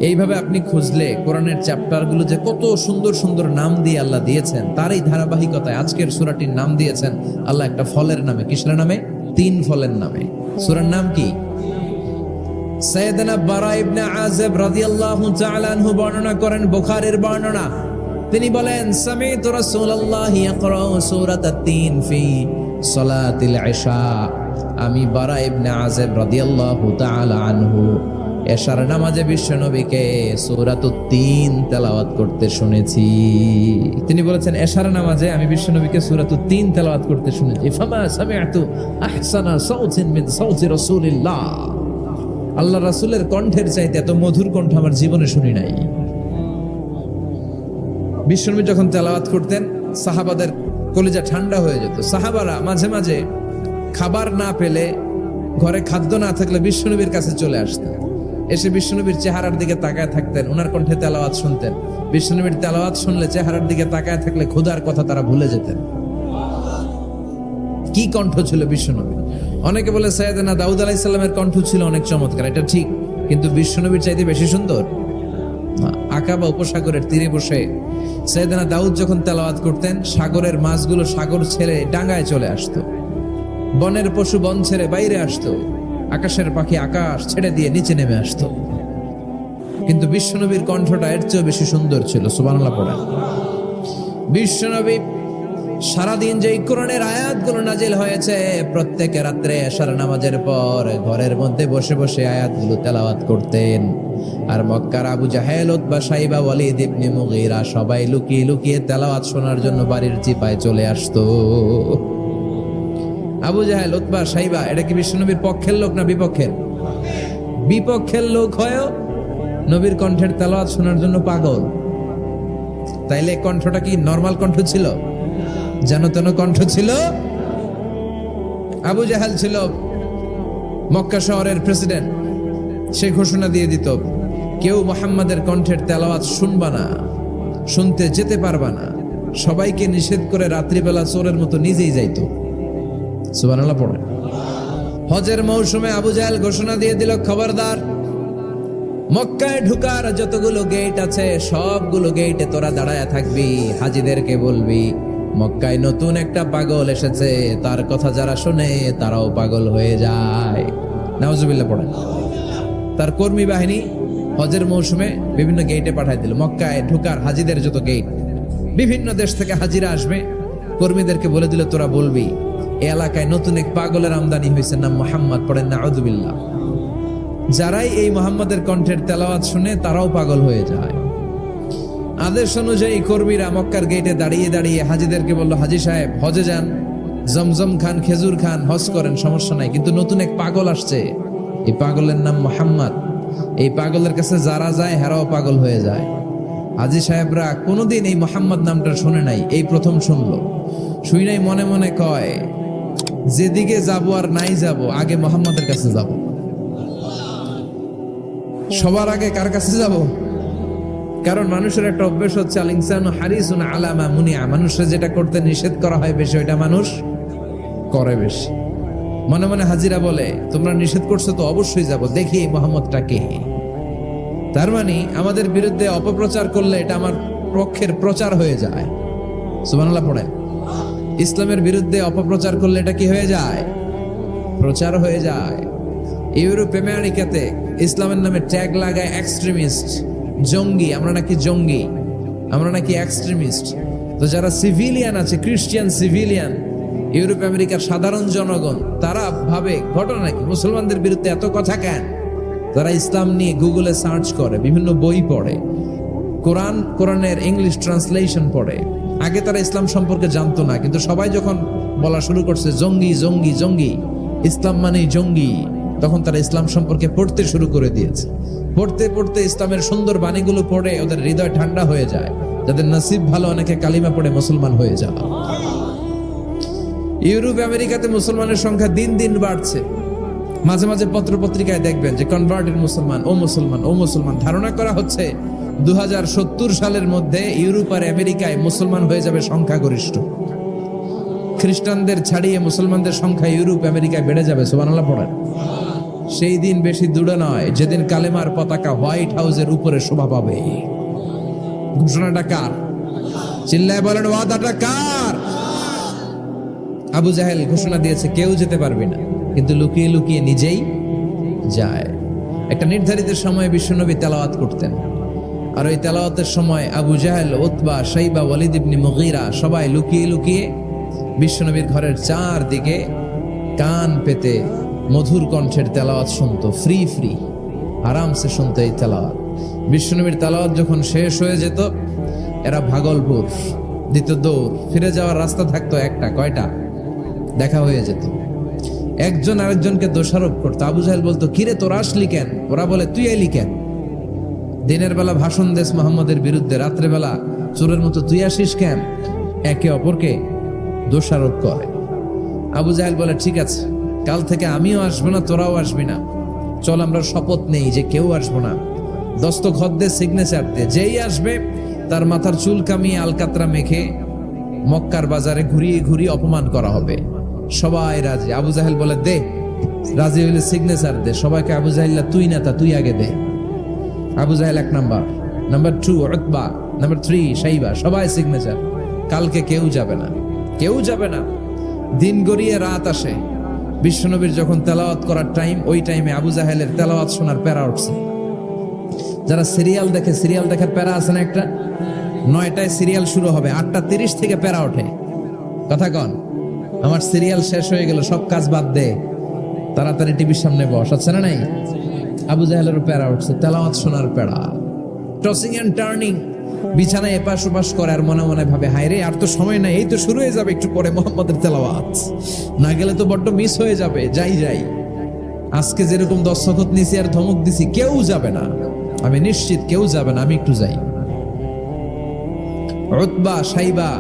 এইভাবে আপনি খুঁজলে কোরআনের চ্যাপ্টারগুলো যে কত সুন্দর সুন্দর নাম দিয়ে আল্লাহ দিয়েছেন, তার এই ধারাবাহিকতায় আজকের সূরাটির নাম দিয়েছেন আল্লাহ একটা ফলের নামে। কিসের নামে? 3 ফলের নামে। সূরার নাম কি? সাইয়েদনা বারা ইবনে আযিব রাদিয়াল্লাহু তাআলা আনহু বর্ণনা করেন, বুখারীর বর্ণনা। তিনি বলেন, সামি'তু রাসূলুল্লাহি ইয়াকরাউ সূরাতাত তিন ফি সালাতিল ইশা। আমি বারা ইবনে আযিব রাদিয়াল্লাহু তাআলা আনহু এশার নামাজে বিশ্বনবীকে সূরাতুত তিন তেলাওয়াত করতে শুনেছি। তিনি বলেছেন এশার নামাজে আমি বিশ্বনবীকে সূরাতুত তিন তেলাওয়াত করতে শুনেছি। ফামা সামি'তু আহসানা সাউতিন মিন সাউতি রাসূলিল্লাহ, আল্লাহ রাসূলের কণ্ঠের চাইতে এত মধুর কণ্ঠ আমার জীবনে শুনি নাই। বিশ্বনবী যখন তেলাওয়াত করতেন সাহাবাদের কলিজা ঠান্ডা হয়ে যেত। সাহাবারা মাঝে মাঝে খাবার না পেলে, ঘরে খাদ্য না থাকলে বিশ্বনবীর কাছে চলে আসতেন। এসে বিশ্বনবীর চেহারার দিকে তাকায় থাকতেন, ওনার কণ্ঠে তেলাওয়াত শুনতেন। বিশ্বনবীর তেলাওয়াত শুনলে চেহারার দিকে তাকায় থাকলে ক্ষুধার কথা তারা ভুলে যেতেন। কি কণ্ঠ ছিল বিশ্বনবীর! অনেকে বলে সাইয়েদনা দাউদ আলাইহিস সালামের কণ্ঠ ছিল অনেক চমৎকার, এটা ঠিক। কিন্তু বিশ্বনবীর চাইতে বেশি সুন্দর না। আকাবা উপসাগরের তীরে বসে সাইয়েদনা দাউদ যখন তেলাওয়াত করতেন, সাগরের মাছগুলো সাগর ছেড়ে ডাঙায় চলে আসতো, বনের পশু বন ছেড়ে বাইরে আসতো, আকাশের পাখি আকাশ ছেড়ে দিয়ে নিচে নেমে আসতো। কিন্তু বিশ্বনবীর কণ্ঠটা এর চেয়ে বেশি সুন্দর ছিল। সুবহানাল্লাহ পড়েন। বিশ্বনবী সারাদিন যে কোরআনের আয়াতগুলো নাজিল হয়েছে, প্রত্যেক রাত্রে এশার নামাজের পর ঘরের মধ্যে বসে বসে আয়াতগুলো তেলাওয়াত করতেন। আর মক্কার আবু জাহেল, উতবা, সাইবা, ওয়ালিদ ইবনে মুগীরা সবাই লুকিয়ে লুকিয়ে তেলাওয়াত শোনার জন্য বাড়ির চিপায় চলে আসতো। আবু জাহেল, উতবা, সাইবা এটা কি বিশ্বনবীর পক্ষের লোক না বিপক্ষের? বিপক্ষের লোক হয়েও নবীর কণ্ঠের তেলাওয়াত শোনার জন্য পাগল। তাইলে কণ্ঠটা কি নরমাল কণ্ঠ ছিল? যেন তেন কণ্ঠ ছিল। আবু জাহেল ছিল মক্কা শহরের প্রেসিডেন্ট। সে ঘোষণা দিয়ে দিত, কেউ মুহাম্মাদের কণ্ঠের তেলাওয়াত শুনবা না, শুনতে যেতে পারবা না। সবাইকে নিষেধ করে রাত্রিবেলা চোরের মতো নিজেই যাইতো। সুবহানাল্লাহ পড়ে। হজের মৌসুমে আবু জাহেল ঘোষণা দিয়ে দিল, খবরদার, মক্কায় ঢুকার যতগুলো গেট আছে সবগুলো গেটে তোরা দাঁড়ায় থাকবি, হাজিদেরকে বলবি মক্কায় নতুন একটা পাগল এসেছে, তার কথা যারা শুনে তারাও পাগল হয়ে যায়। নাউজুবিল্লাহ পড়েন। তার কর্মী বাহিনী হজের মৌসুমে বিভিন্ন গেটে পাঠায় দিল। মক্কায় ঢুকার হাজিদের যত গেট, বিভিন্ন দেশ থেকে হাজিরা আসবে, কর্মীদেরকে বলে দিল তোরা বলবি এই এলাকায় নতুন এক পাগলের আমদানি হয়েছে, নাম মুহাম্মদ। পড়েন নাউজুবিল্লাহ। যারাই এই মুহাম্মাদের কণ্ঠের তেলাওয়াত শুনে তারাও পাগল হয়ে যায়। আদেশ অনুযায়ী কর্মীরা মক্কার গেটে দাঁড়িয়ে দাঁড়িয়ে হাজিদেরকে বলল, হাজি সাহেব হজে যান, জমজম খান, খেজুর খান, হজ করেন, সমস্যা নাই, কিন্তু নতুন এক পাগল আসছে, এই পাগলের নাম মুহাম্মদ। এই পাগলের কাছে যারা যায় হেরাও পাগল হয়ে যায়। হাজি সাহেবরা কোনোদিন এই মুহাম্মদ নামটা শুনে নাই, এই প্রথম শুনলো। শুই নাই মনে মনে কয়, যেদিকে যাবো আর নাই যাব, আগে মুহাম্মদের কাছে যাব। সবার আগে কার কাছে যাব? কারণ মানুষের একটা অভ্যাস হচ্ছে, আল ইনসানু হারিসুন আলা মা মুনিআ, মানুষের যেটা করতে নিষেধ করা হয় বেশি ওইটা মানুষ করে বেশি। মনে মনে হাজিরা বলে, তোমরা নিষেধ করছো তো অবশ্যই যাব, দেখি এই মুহাম্মদটা কে। তার মানে আমাদের বিরুদ্ধে অপপ্রচার করলে এটা আমার পক্ষের প্রচার হয়ে যায়। সুবহানাল্লাহ পড়ে। ইসলামের বিরুদ্ধে অপপ্রচার করলে এটা কি হয়ে যায়? প্রচার হয়ে যায়। ইউরোপ আমেরিকাতে ইসলামের নামে ট্যাগ লাগায় এক্সট্রিমিস্ট, জঙ্গি। আমরা নাকি জঙ্গি, আমরা নাকি এক্সট্রিমিস্ট। তো যারা সিভিলিয়ান আছে, খ্রিস্টিয়ান সিভিলিয়ান, ইউরোপ আমেরিকার সাধারণ জনগণ, তারা ভাবে ঘটনা নাকি মুসলমানদের বিরুদ্ধে এত কথা কেন? তারা ইসলাম নিয়ে গুগলে সার্চ করে, বিভিন্ন বই পড়ে, কোরআনের ইংলিশ ট্রান্সলেশন পড়ে। আগে তারা ইসলাম সম্পর্কে জানতো না, কিন্তু সবাই যখন বলা শুরু করছে জঙ্গি জঙ্গি জঙ্গি, ইসলাম মানেই জঙ্গি, তখন তারা ইসলাম সম্পর্কে পড়তে শুরু করে দিয়েছে। পড়তে পড়তে ইসলামের সুন্দর বাণীগুলো পড়ে ওদের হৃদয় ঠান্ডা হয়ে যায়। যাদের নসিব ভালো, অনেকে কালিমা পড়ে মুসলমান হয়ে যায়। ইউরোপ আমেরিকাতে মুসলমানের সংখ্যা দিন দিন বাড়ছে। মাঝে মাঝে পত্র পত্রিকায় দেখবেন যে কনভার্টেড মুসলমান, ও মুসলমান, ও মুসলমান। ধারণা করা হচ্ছে 2070 সালের মধ্যে ইউরোপ আর আমেরিকায় মুসলমান হয়ে যাবে সংখ্যাগরিষ্ঠ। খ্রিস্টানদের ছাড়িয়ে মুসলমানদের সংখ্যা ইউরোপ আমেরিকায় বেড়ে যাবে। সুবহানাল্লাহ পড়েন। সেই দিন বেশি দূরে নয় যেদিন কালেমার পতাকা হোয়াইট হাউসের উপরে শোভা পাবে। ঘোষণাটা কার? চিল্লায় বলেন, ওয়াদাটা কার? আবু জাহেল ঘোষণা দিয়েছে কেউ যেতে পারবে না, কিন্তু লুকিয়ে লুকিয়ে নিজেই যায়। একটা নির্ধারিত সময়ে বিশ্বনবী তেলাওয়াত করতেন, আর ওই তেলাওয়াতের সময় আবু জাহেল, উতবা, সাইবা, ওয়ালিদ ইবনে মুগীরা সবাই লুকিয়ে লুকিয়ে বিশ্বনবীর ঘরের চারদিকে কান পেতে মধুর কণ্ঠের তেলাওয়াত শুনতো। ফ্রি ফ্রি আরামসে শুনতো এই তেলাওয়াত। বিশ্বনবীর তেলাওয়াত যখন শেষ হয়ে যেত, এরা ভাগলপুর দিত দৌড়। ফিরে যাওয়ার রাস্তা থাকতো একটা, কয়টা? দেখা হয়ে যেত। একজন আরেকজনকে দোষারোপ করতো। আবু জাহেল বলতো, কিরে তোরা আসলি কেন? ওরা বলে, তুই এলি কেন? দিনের বেলা ভাষণ দেশ মুহাম্মদের বিরুদ্ধে, রাত্রে বেলা চোরের মতো তুই আসিস কেন? একে অপরকে দোষারোপ করে। আবু জাহেল বলে, ঠিক আছে, কাল থেকে আমিও আসবো না, তোরাও আসবি না। চল আমরা শপথ নেই যে কেউ আসবো না। দস্তখত দে, সিগনেচার দে, যেই আসবে তার মাথার চুল কামিয়ে আলকাতরা মেখে মক্কার বাজারে ঘুরিয়ে ঘুরিয়ে অপমান করা হবে। সবাই রাজি। আবু জাহেল বলে, দে রাজি হইলে সিগনেচার দে, সবাইকে আবু জাহিল্লা তুই না তা তুই আগে দে। আবু জাহেল 1 নাম্বার, নাম্বার 2 উতবা, নাম্বার 3 শাইবা, সবাই সিগনেচার। কালকে কেউ যাবে না, কেউ যাবে না। দিন গড়িয়ে রাত আসে, বিশ্বনবীর যখন তেলাওয়াত করার টাইম, ওই টাইমে আবু জাহেলের তেলাওয়াত শোনার প্যারা উঠছে। যারা সিরিয়াল দেখে, সিরিয়াল দেখার প্যারা আছে না একটা, 9টায় সিরিয়াল শুরু হবে, 8:30 থেকে প্যারা ওঠে। কথা কন, আমার সিরিয়াল শেষ হয়ে গেল, সব কাজ বাদ দে, তাড়াতাড়ি টিভির সামনে বস, আছে না নাই? আবু জাহেলেরও প্যারা উঠছে, তেলাওয়াত শোনার প্যারা। টসিং এন্ড টার্নিং, বিছানায় এপাশ ওপাশ করে আর মনে মনে ভাবে, হায় রে আর তো সময় নাই, এই তো শুরু হয়ে যাবে একটু পরে মুহাম্মাদের তেলাওয়াত, না গেলে তো বড্ড মিস হয়ে যাবে। যাই আজকে যেরকম দস্তখত নিছি আর ধমক দিছি, কেউ যাবে না, আমি নিশ্চিত কেউ যাবে না, আমি একটু যাই। উতবা, শাইবা,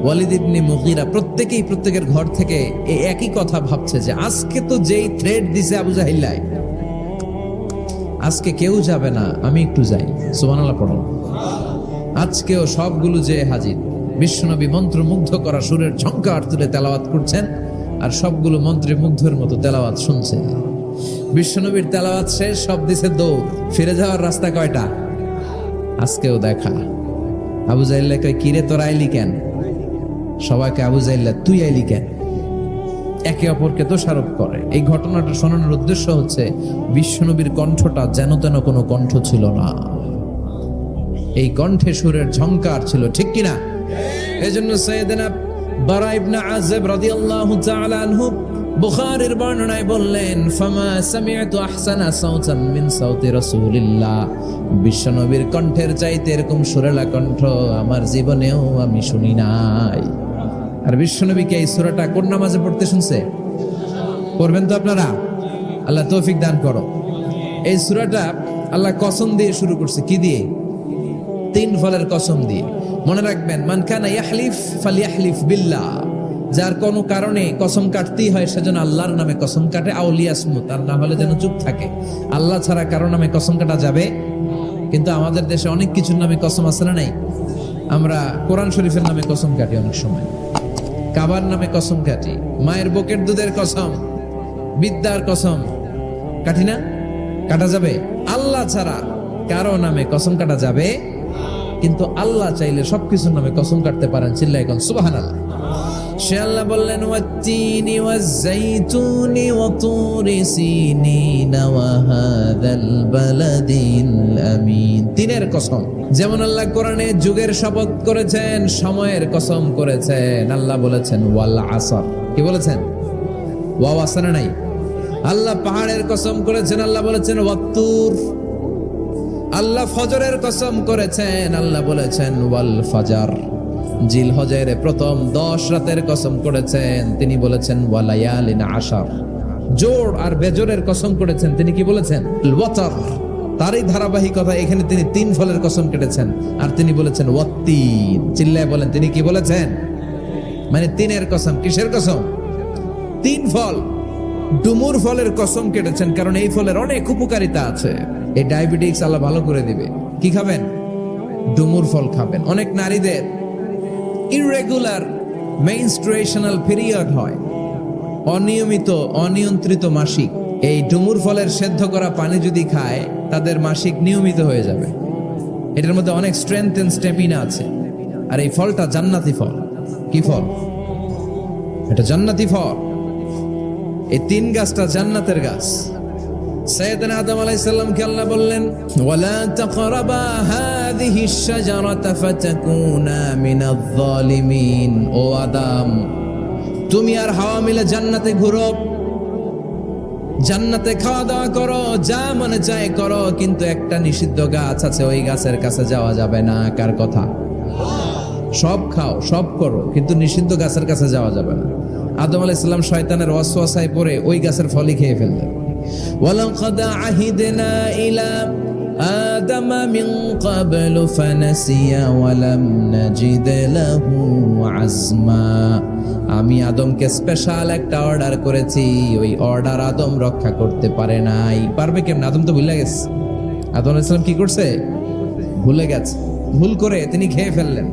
ওয়ালিদ ইবনে মুগীরা প্রত্যেকেই প্রত্যেকের ঘর থেকে এই একই কথা ভাবছে যে আজকে তো যেই থ্রেড দিছে আবু জাহিল্লাই, আজকে কেউ যাবে না, আমি একটু যাই। সুবহানাল্লাহ পড়ো। আজকেও সবগুলো যে হাজির, বিশ্বনবী মন্ত্রমুগ্ধ করা সুরের ঝংকার তুলে তেলাওয়াত করছেন, আর সবগুলো মন্ত্রে মুগ্ধের মতো তেলাওয়াত শুনছে। বিশ্বনবীর তেলাওয়াত শেষ, সব দিছে দৌড়, ফিরে যাওয়ার রাস্তা কয়টা? আজকেও দেখা। আবু জাহিল্লা কয়, কিরে তোর আইলি কেন? সবাইকে আবু জাহিল্লা তুই আইলি কেন? একে অপরকে দোষারোপ করে। এই ঘটনাটা শোনানোর উদ্দেশ্য হচ্ছে বিশ্বনবীর কণ্ঠটা যেন তেন কোনো কণ্ঠ ছিল না, এই কণ্ঠে সুরের ঝংকার ছিল, ঠিক কিনা? এজন্য সাইয়েদনা বারা ইবনে আযিব রাদিয়াল্লাহু তাআলা আনহু বুখারীর বর্ণনায় বললেন, ফামা সামি'তু আহসানা সাওতান মিন সাওতি রাসূলিল্লাহ, বিশ্বনবীর কণ্ঠের চাইতে এরকম সুরেলা কণ্ঠ আমার জীবনেও আমি শুনি নাই। আর বিশ্বনবীকে এই সূরাটা কোন নামাজে পড়তে শুনছে? পড়বেন তো আপনারা? আল্লাহ তৌফিক দান করো। এই সূরাটা আল্লাহ কসম দিয়ে শুরু করছে, কি দিয়ে? 3 ফলের কসম দিয়ে। মনে রাখবেন, মান কানা ইয়াহলিফ ফালইয়াহলিফ বিল্লাহ, যার কোনো কারণে কসম কাটতেই হয় সেজন্য আল্লাহর নামে কসম কাটে, আউলিয়াসমুত, আর না হলে যেন চুপ থাকে। আল্লাহ ছাড়া কারো নামে কসম কাটা যাবে? কিন্তু আমাদের দেশে অনেক কিছুর নামে কসম আছে না নাই? আমরা কোরআন শরীফের নামে কসম কাটি, অনেক সময় কাবার নামে কসম কাটি, মায়ের বুকের দুধের কসম, বিদ্যার কসম কাটি না? কাটা যাবে? আল্লাহ ছাড়া কারো নামে কসম কাটা যাবে? কিন্তু আল্লাহ চাইলে সবকিছুর নামে কসম কাটতে পারেন। চিল্লায় কোন সুবহানাল্লাহ। সে আল্লাহ বললেন, ওয়াত-তিনি ওয়াজ-যাইতুনি ওয়া তুরি সিনিনা ওয়া হাযাল বালাদিল আমিন। তিনের কসম। যেমন আল্লাহ কোরআনে যুগের শপথ করেছেন, সময়ের কসম করেছেন। আল্লাহ বলেছেন ওয়াল আসর। কি বলেছেন? ওয়াও আছে না নাই? আল্লাহ পাহাড়ের কসম করেছেন, আল্লাহ বলেছেন ওয়াত-তুর। আল্লাহ ফজরের কসম করেছেন, আল্লাহ বলেছেন ওয়াল ফাজর। জিলহজের প্রথম 10 রাতের কসম করেছেন, তিনি বলেছেন ওয়ালায়ালিন আশার। জোড় আর বেজোরের কসম করেছেন, তিনি কি বলেছেন? ওয়াতর। তারই ধারাবাহিকতা এখানে তিনি 3 ফলের কসম কেটেছেন, আর তিনি বলেছেন ওয়াত্তিন। চিল্লায় বলেন, তিনি কি বলেছেন? মানে 3-এর কসম। কিসের কসম? 3 ফল। ডুমুর ফলের কসম কেটেছেন, কারণ এই ফলের অনেক উপকারিতা আছে। এই ডায়াবেটিস আল্লাহ ভালো করে দিবে। কি খাবেন? ডুমুর ফল খাবেন। অনেক নারীদের ইররেগুলার মেনস্ট্রুয়েশনাল পিরিয়ড হয়, অনিয়মিত অনিয়ন্ত্রিত মাসিক। এই ডুমুর ফলের সেদ্ধ করা পানি যদি খায়, তাদের মাসিক নিয়মিত হয়ে যাবে। এটার মধ্যে অনেক স্ট্রেংথ এন্ড স্ট্যামিনা আছে। আর এই ফলটা জান্নাতি ফল। কি ফল? এটা জান্নাতি ফল। এই 3 গাছটা জান্নাতের গাছ। সাইয়েদনা আদম আলাইহিস সালামকে আল্লাহ বললেন, ওয়ালা তাকরাবা হাযিহিশ শাজারাতা ফাতাকুনা মিনাজ যালিমিন। ও আদম, তুমি আর হাওয়া মিলে জান্নাতে ঘুরো, জান্নাতে খাওয়া দাওয়া করো, যা মনে চায় করো, কিন্তু একটা নিষিদ্ধ গাছ আছে, ওই গাছের কাছে যাওয়া যাবে না। কার কথা? সব খাও, সব করো, কিন্তু নিষিদ্ধ গাছের কাছে যাওয়া যাবে না। আদম আলাইহিস সালাম শয়তানের ওয়াসওয়াসায় পড়ে ওই গাছের ফলই খেয়ে ফেললেন। ওয়ালাকাদ আহিদনা ইলা আদম মিন ক্বাবলু ফানাসিয়া ওয়া লাম নাজিদ লাহু আজমা। আমি আদমকে স্পেশাল একটা অর্ডার করেছি, ওই অর্ডার আদম রক্ষা করতে পারে নাই। পারবে কেমন? আদম তো ভুলে গেছে। আদম আলাইহিস সালাম কি করছে? ভুলে গেছে। ভুল করে তিনি খেয়ে ফেললেন।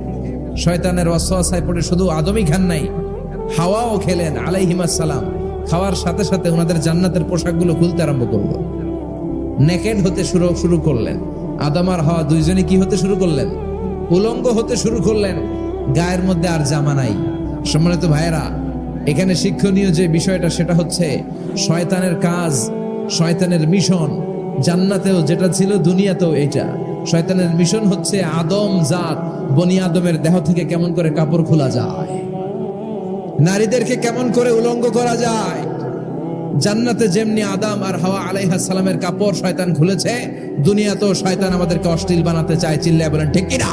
শয়তানের ওয়াসওয়াসায় পড়ে শুধু আদমই খান নাই, হাওয়াও খেলেন আলাইহিমাস সালাম। খাওয়ার সাথে সাথে ওনাদের জান্নাতের পোশাকগুলো খুলতে আরম্ভ করলো, নেকেড হতে শুরু করলেন। আদম আর হাওয়া দুইজনে কি হতে শুরু করলেন? উলঙ্গ হতে শুরু করলেন, গায়ের মধ্যে আর জামা নাই। সম্মানিত ভাইয়েরা, এখানে শিক্ষণীয় যে বিষয়টা সেটা হচ্ছে শয়তানের কাজ, শয়তানের মিশন জান্নাতেও যেটা ছিল দুনিয়াতেও এটা। শয়তানের মিশন হচ্ছে আদম জাত, বনি আদমের দেহ থেকে কেমন করে কাপড় খোলা যায়, নারীদেরকে কেমন করে উলঙ্গ করা যায়। জান্নাতে যেমনি আদম আর হাওয়া আলাইহিস সালামের কাপড় শয়তান খুলেছে, দুনিয়াতেও শয়তান আমাদেরকে অশ্লীল বানাতে চায়। চিল্লায় বলেন ঠিক কিনা?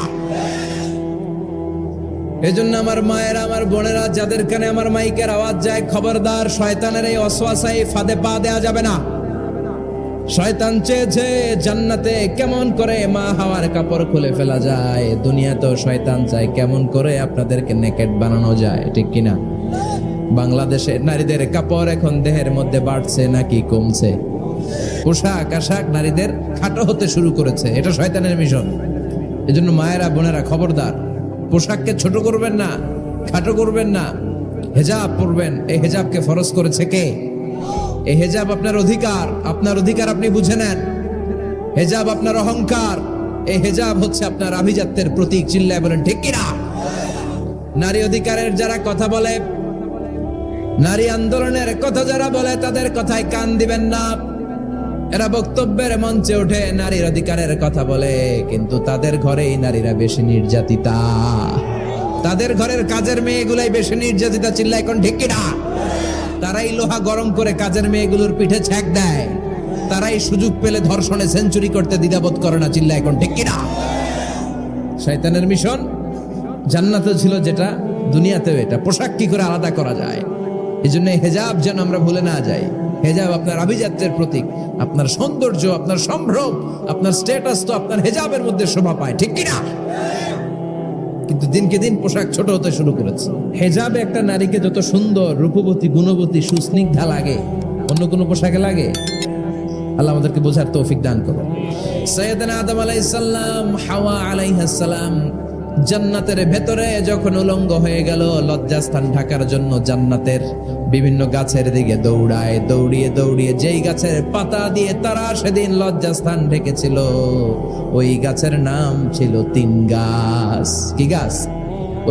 এজন্য আমার মায়েরা, আমার বোনেরা, যাদের কানে আমার মাইকের আওয়াজ যায়, খবরদার, শয়তানের এই ওয়াসওয়াসায় ফাঁদে পা দেয়া যাবে না। শয়তান চেয়েছে জান্নাতে কেমন করে মা হাওয়ার কাপড় খুলে ফেলা যায়, দুনিয়াতেও শয়তান চায় কেমন করে আপনাদেরকে নেকেড বানানো যায়। ঠিক কিনা? বাংলাদেশে নারীদের কাপড় এখন দেহের মধ্যে বাড়ছে নাকি কমছে? পোশাক আশাক নারীদের খাটো হতে শুরু করেছে, এটা শয়তানের মিশন। এজন্য মায়েরা বোনেরা খবরদার, পোশাককে ছোট করবেন না, খাটো করবেন না, হেজাব পরবেন। এই হেজাবকে ফরজ করেছে কে? এই হেজাব আপনার অধিকার, আপনার অধিকার আপনি বুঝে নেন। হেজাব আপনার অহংকার, এই হেজাব হচ্ছে আপনার আভিজাত্যের প্রতীক। চিল্লায় বলেন ঠিক কিনা? নারী অধিকারের যারা কথা বলে, নারী আন্দোলনের কথা যারা বলে, তাদের কথায় কান দিবেন না। এরা বক্তব্যের মঞ্চে উঠে নারীর অধিকারের কথা বলে, কিন্তু তাদের ঘরেই নারীরা বেশি নির্যাতিতা, তাদের ঘরের কাজের মেয়েগুলাই বেশি নির্যাতিতা। চিল্লায় এখন ঠিক কিনা? তারাই লোহা গরম করে কাজের মেয়েগুলোর পিঠে ছ্যাঁক দেয়, তারাই সুযোগ পেলে ধর্ষণে সেঞ্চুরি করতে দ্বিধাবোধ করে না। চিল্লায় এখন ঠিক কিনা? শয়তানের মিশন জান্নাতে ছিল যেটা, দুনিয়াতেও এটা। পোশাক কি করে আলাদা করা যায়? এই জন্য হেজাব যেন আমরা ভুলে না যাই। হেজাব আপনার আভিজাত্যের প্রতীক, আপনার সৌন্দর্য, আপনার সম্ভ্রম, আপনার স্ট্যাটাস তো আপনার হেজাবের মধ্যে শোভা পায়। ঠিক কিনা? কিন্তু দিনকে দিন পোশাক ছোট হতে শুরু করেছে। হেজাবে একটা নারীকে যত সুন্দর, রূপবতী, গুণবতী, সুস্নিগ্ধা লাগে, অন্য কোনো পোশাকে লাগে? আল্লাহ আমাদেরকে বোঝার তৌফিক দান করুন। সাইয়েদনা আদম আলাইহিস সালাম, হাওয়া আলাইহিস সালাম জান্নাতের ভেতরে যখন উলঙ্গ হয়ে গেল, লজ্জাস্থান ঢাকার জন্য জান্নাতের বিভিন্ন গাছের দিকে দৌড়ায়, দৌড়িয়ে দৌড়িয়ে যেই গাছের পাতা দিয়ে তারা সেদিন লজ্জাস্থান ঢেকেছিল, ওই গাছের নাম ছিল তিন গাছ। কি গাছ?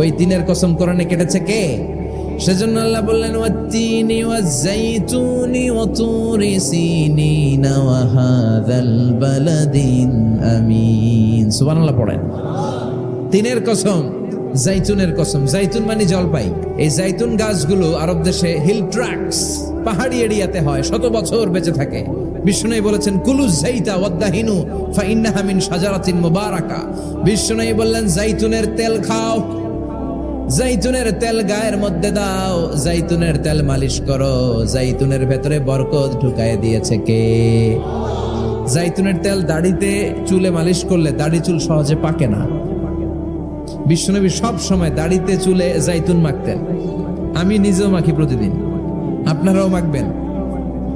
ওই তিনের কসম কোরআনে কেটেছে কে? সেজন্য আল্লাহ বললেন ওয়াত্তিনি ওয়াজ্জাইতুনি ওয়া তুরি সিনিনা ওয়া হাযাল বালাদিন আমিন। সুবহানাল্লাহ পড়েন। তিনের কসম, জাইতুনের কসম। জাইতুন মানে জলপাই। এই জাইতুন গাছগুলো আরব দেশে হিল ট্রাক্স, পাহাড়ি এরিয়াতে হয়, 100 বছর বেঁচে থাকে। বিষ্ণু বলেছেন কুলু জাইতা ওয়াদাহিনু ফাইন্নাহা মিন শাজারাতিন মুবারাকা। বিষ্ণু বললেন জাইতুনের তেল খাও, জাইতুনের তেল গায়ের মধ্যে দাও, জাইতুনের তেল মালিশ করো, জাইতুনের ভেতরে বরকত ঢুকায় দিয়েছে কে? জাইতুনের তেল দাড়িতে চুলে মালিশ করলে দাড়ি চুল সহজে পাকে না। বিশ্বনবী সব সময় দাড়িতে চুলে জাইতুন মাখতেন। আমি নিজেও মাখি প্রতিদিন, আপনারাও মাখবেন।